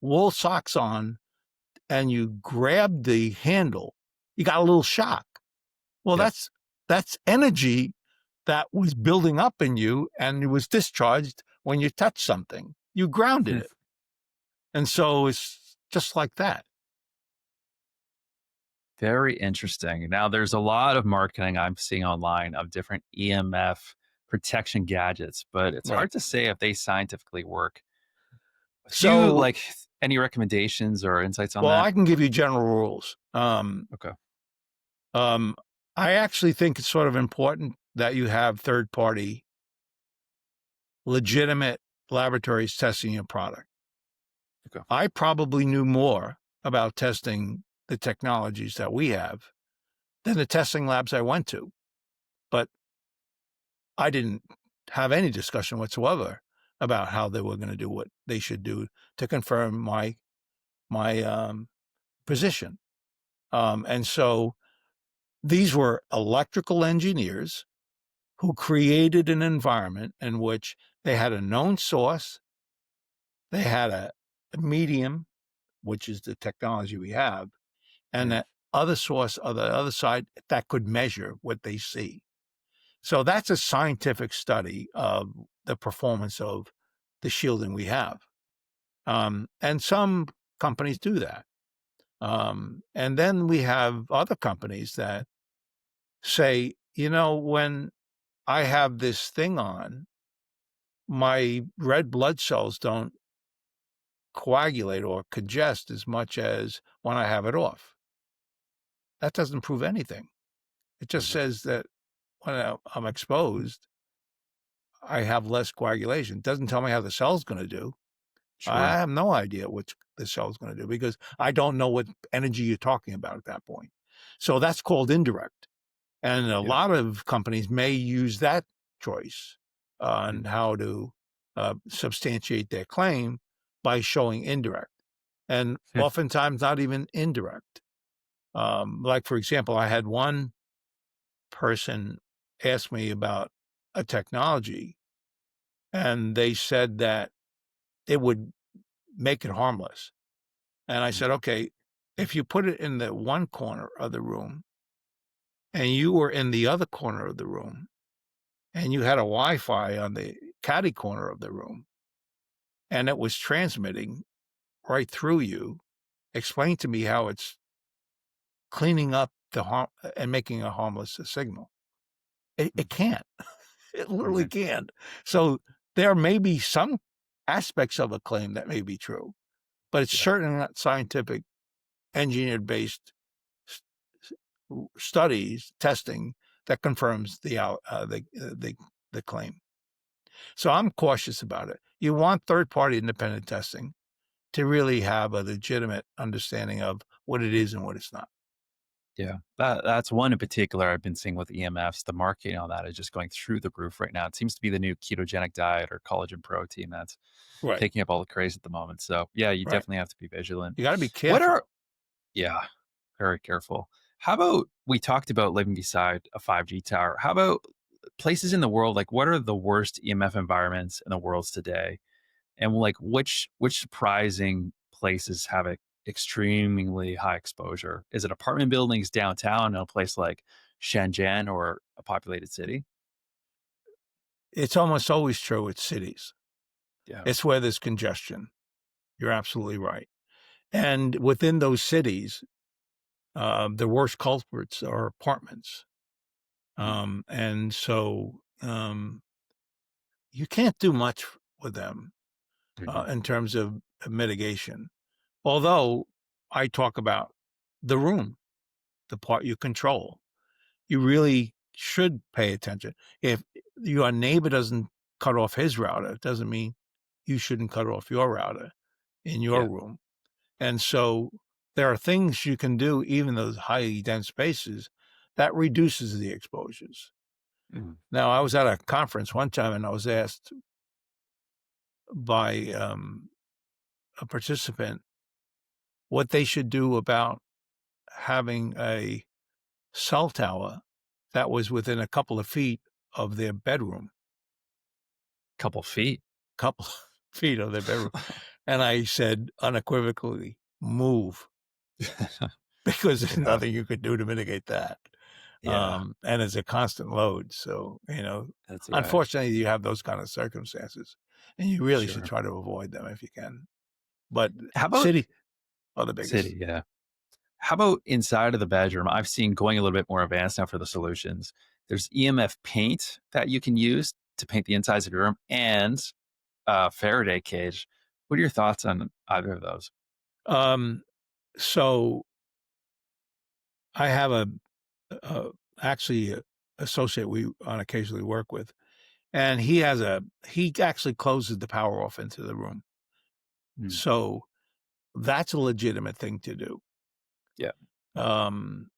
wool socks on and you grabbed the handle, you got a little shock. Well, Yep. that's energy that was building up in you and it was discharged when you touched something. You grounded it. And so it's just like that. Very interesting. Now, there's a lot of marketing I'm seeing online of different EMF protection gadgets, but it's Right. hard to say if they scientifically work. Do you So, like any recommendations or insights on well, that? I can give you general rules. Okay. Um, I actually think it's sort of important that you have third party legitimate laboratories testing your product. Okay. I probably knew more about testing the technologies that we have than the testing labs I went to, but I didn't have any discussion whatsoever about how they were going to do what they should do to confirm my position. And so these were electrical engineers who created an environment in which they had a known source, they had a medium, which is the technology we have, and Yeah. that other source on the other side that could measure what they see. So that's a scientific study of the performance of the shielding we have. And some companies do that. And then we have other companies that say, when I have this thing on, my red blood cells don't coagulate or congest as much as when I have it off. That doesn't prove anything. It just Okay. says that when I'm exposed, I have less coagulation. It doesn't tell me how the cell's going to do. I Sure. have no idea what the cell's going to do because I don't know what energy you're talking about at that point. So that's called indirect. And a Yeah. lot of companies may use that choice on Mhm. how to substantiate their claim by showing indirect. And Yeah. oftentimes not even indirect. Like, for example, I had one person ask me about a technology, and they said that it would make it harmless. And I Mhm. said, okay, if you put it in the one corner of the room and you were in the other corner of the room and you had a Wi Fi on the caddy corner of the room and it was transmitting right through you, explain to me how it's cleaning up the harm and making a harmless signal. It Mhm. can't. It literally Okay. can't. So there may be some aspects of a claim that may be true, but it's Yeah. certainly not scientific, engineered based studies, testing that confirms the claim. So I'm cautious about it. You want third party independent testing, to really have a legitimate understanding of what it is and what it's not. Yeah, that's one in particular I've been seeing with EMFs. The marketing on that is just going through the roof right now. It seems to be the new ketogenic diet or collagen protein that's Right, taking up all the craze at the moment. So, yeah, you right. definitely have to be vigilant. You gotta be What are careful. Yeah, very careful. How about we talked about living beside a 5G tower. How about places in the world? Like, what are the worst EMF environments in the world today? And like, which surprising places have extremely high exposure? Is it apartment buildings downtown in a place like Shenzhen or a populated city? It's almost always true with cities. Yeah. It's where there's congestion. You're absolutely right. And within those cities, the worst culprits are apartments. And so you can't do much with them Mm-hmm. in terms of mitigation. Although I talk about the room, the part you control, you really should pay attention. If your neighbor doesn't cut off his router, it doesn't mean you shouldn't cut off your router in your Yeah. room. And so there are things you can do, even those highly dense spaces, that reduces the exposures. Mhm. Now, I was at a conference one time and I was asked by a participant what they should do about having a cell tower that was within a couple of feet of their bedroom, Couple feet. couple of feet of their bedroom. And I said unequivocally, move, because there's Yeah. nothing you could do to mitigate that. Yeah. And it's a constant load. So, That's right. unfortunately, you have those kind of circumstances, and you really should Sure. try to avoid them if you can. But How about city are the biggest. city? Yeah. How about inside of the bedroom? I've seen going a little bit more advanced now for the solutions. There's EMF paint that you can use to paint the insides of your room and a Faraday cage. What are your thoughts on either of those? Um, so I have a actually a associate we on occasionally work with, and he actually closes the power off into the room. Mm, So that's a legitimate thing to do. yeah, Um,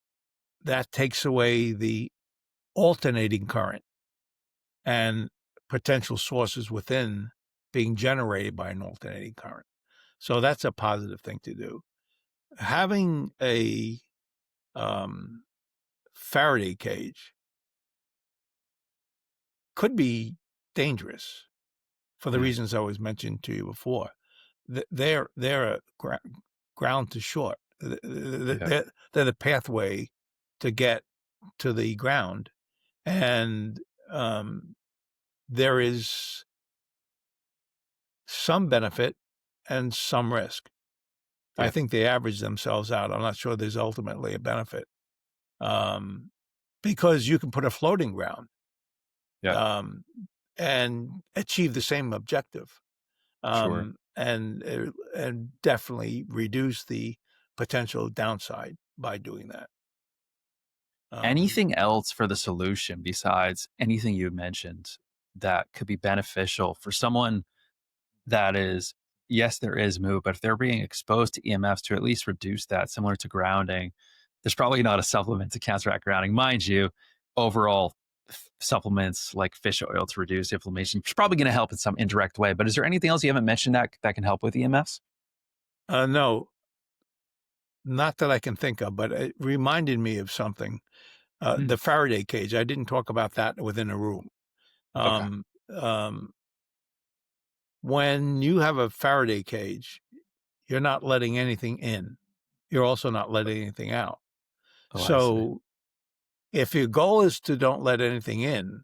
that takes away the alternating current and potential sources within being generated by an alternating current. So that's a positive thing to do. Having a um, Faraday cage could be dangerous for the yeah, reasons I was mentioned to you before. They're a ground to short. yeah. They're the pathway to get to the ground, and um, there is some benefit and some risk. I Yeah, think they average themselves out. I'm not sure there's ultimately a benefit, um, because you can put a floating ground yeah, um, and achieve the same objective, sure. and definitely reduce the potential downside by doing that. Um, Anything else for the solution besides anything you mentioned that could be beneficial for someone that is, yes, there is move, but if they're being exposed to EMFs to at least reduce that, similar to grounding, there's probably not a supplement to counteract grounding. Mind you, overall supplements like fish oil to reduce inflammation is probably going to help in some indirect way. But is there anything else you haven't mentioned that can help with EMFs? no, not that I can think of, but it reminded me of something. Mm, The Faraday cage. I didn't talk about that within a room. okay. Um, um, when you have a Faraday cage, you're not letting anything in. You're also not letting anything out. Oh, I see. So if your goal is to don't let anything in,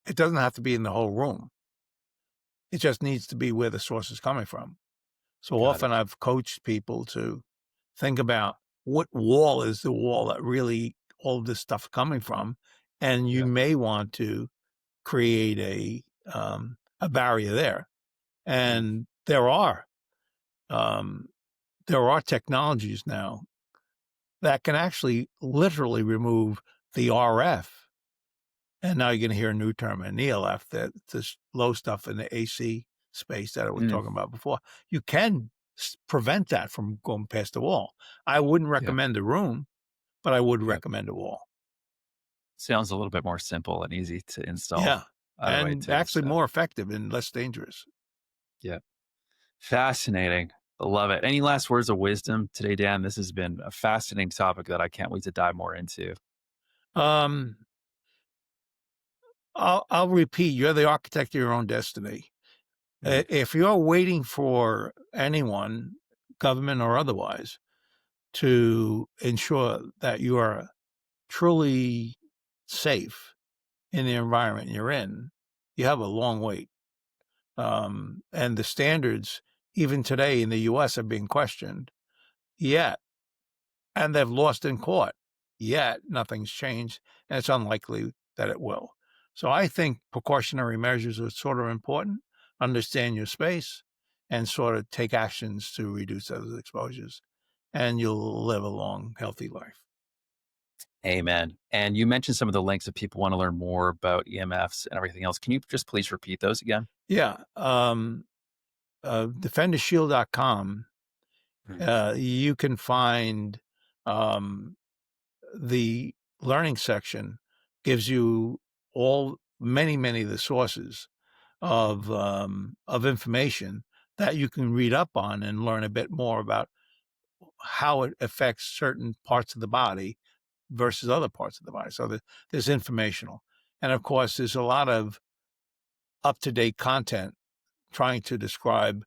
it doesn't have to be in the whole room. It just needs to be where the source is coming from. So Got it. often I've coached people to think about what wall is the wall that really all of this stuff coming from, and you Yeah. may want to create a barrier there. Mm, And um, there are technologies now that can actually literally remove the RF. And now you're going to hear a new term, an ELF, that this low stuff in the AC space that I was mm, talking about before. You can prevent that from going past the wall. I wouldn't Yeah. recommend a room, but I would Yep. recommend a wall. Sounds a little bit more simple and easy to install. Yeah, Out of the way and too. actually So more effective and less dangerous. yeah. Fascinating. I love it. Any last words of wisdom today, Dan? This has been a fascinating topic that I can't wait to dive more into. Um, I'll repeat, you're the architect of your own destiny. Mm. If you're waiting for anyone, government or otherwise, to ensure that you are truly safe in the environment you're in, you have a long wait. And the standards, even today in the US, are being questioned. Yet, and they've lost in court. Yet, nothing's changed, and it's unlikely that it will. So I think precautionary measures are sort of important. Understand your space and sort of take actions to reduce those exposures, and you'll live a long, healthy life. Amen. And you mentioned some of the links if people want to learn more about EMFs and everything else. Can you just please repeat those again? Yeah. Defendershield.com, Mm. you can find um, the learning section gives you all many of the sources of information that you can read up on and learn a bit more about how it affects certain parts of the body versus other parts of the body. So there's informational, and of course, there's a lot of up to date content trying to describe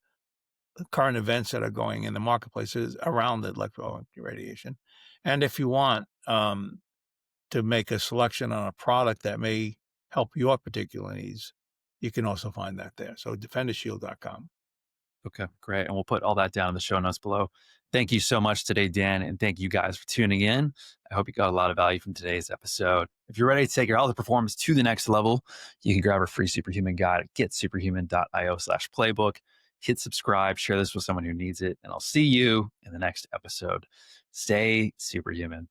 current events that are going in the marketplaces around the electro radiation. And if you want to make a selection on a product that may help your particular needs, you can also find that there. So defendershield.com. Okay, great. And we'll put all that down in the show notes below. Thank you so much today, Dan. And thank you guys for tuning in. I hope you got a lot of value from today's episode. If you're ready to take your health performance to the next level, you can grab our free superhuman guide at getsuperhuman.io/playbook. Hit subscribe, share this with someone who needs it, and I'll see you in the next episode. Stay superhuman.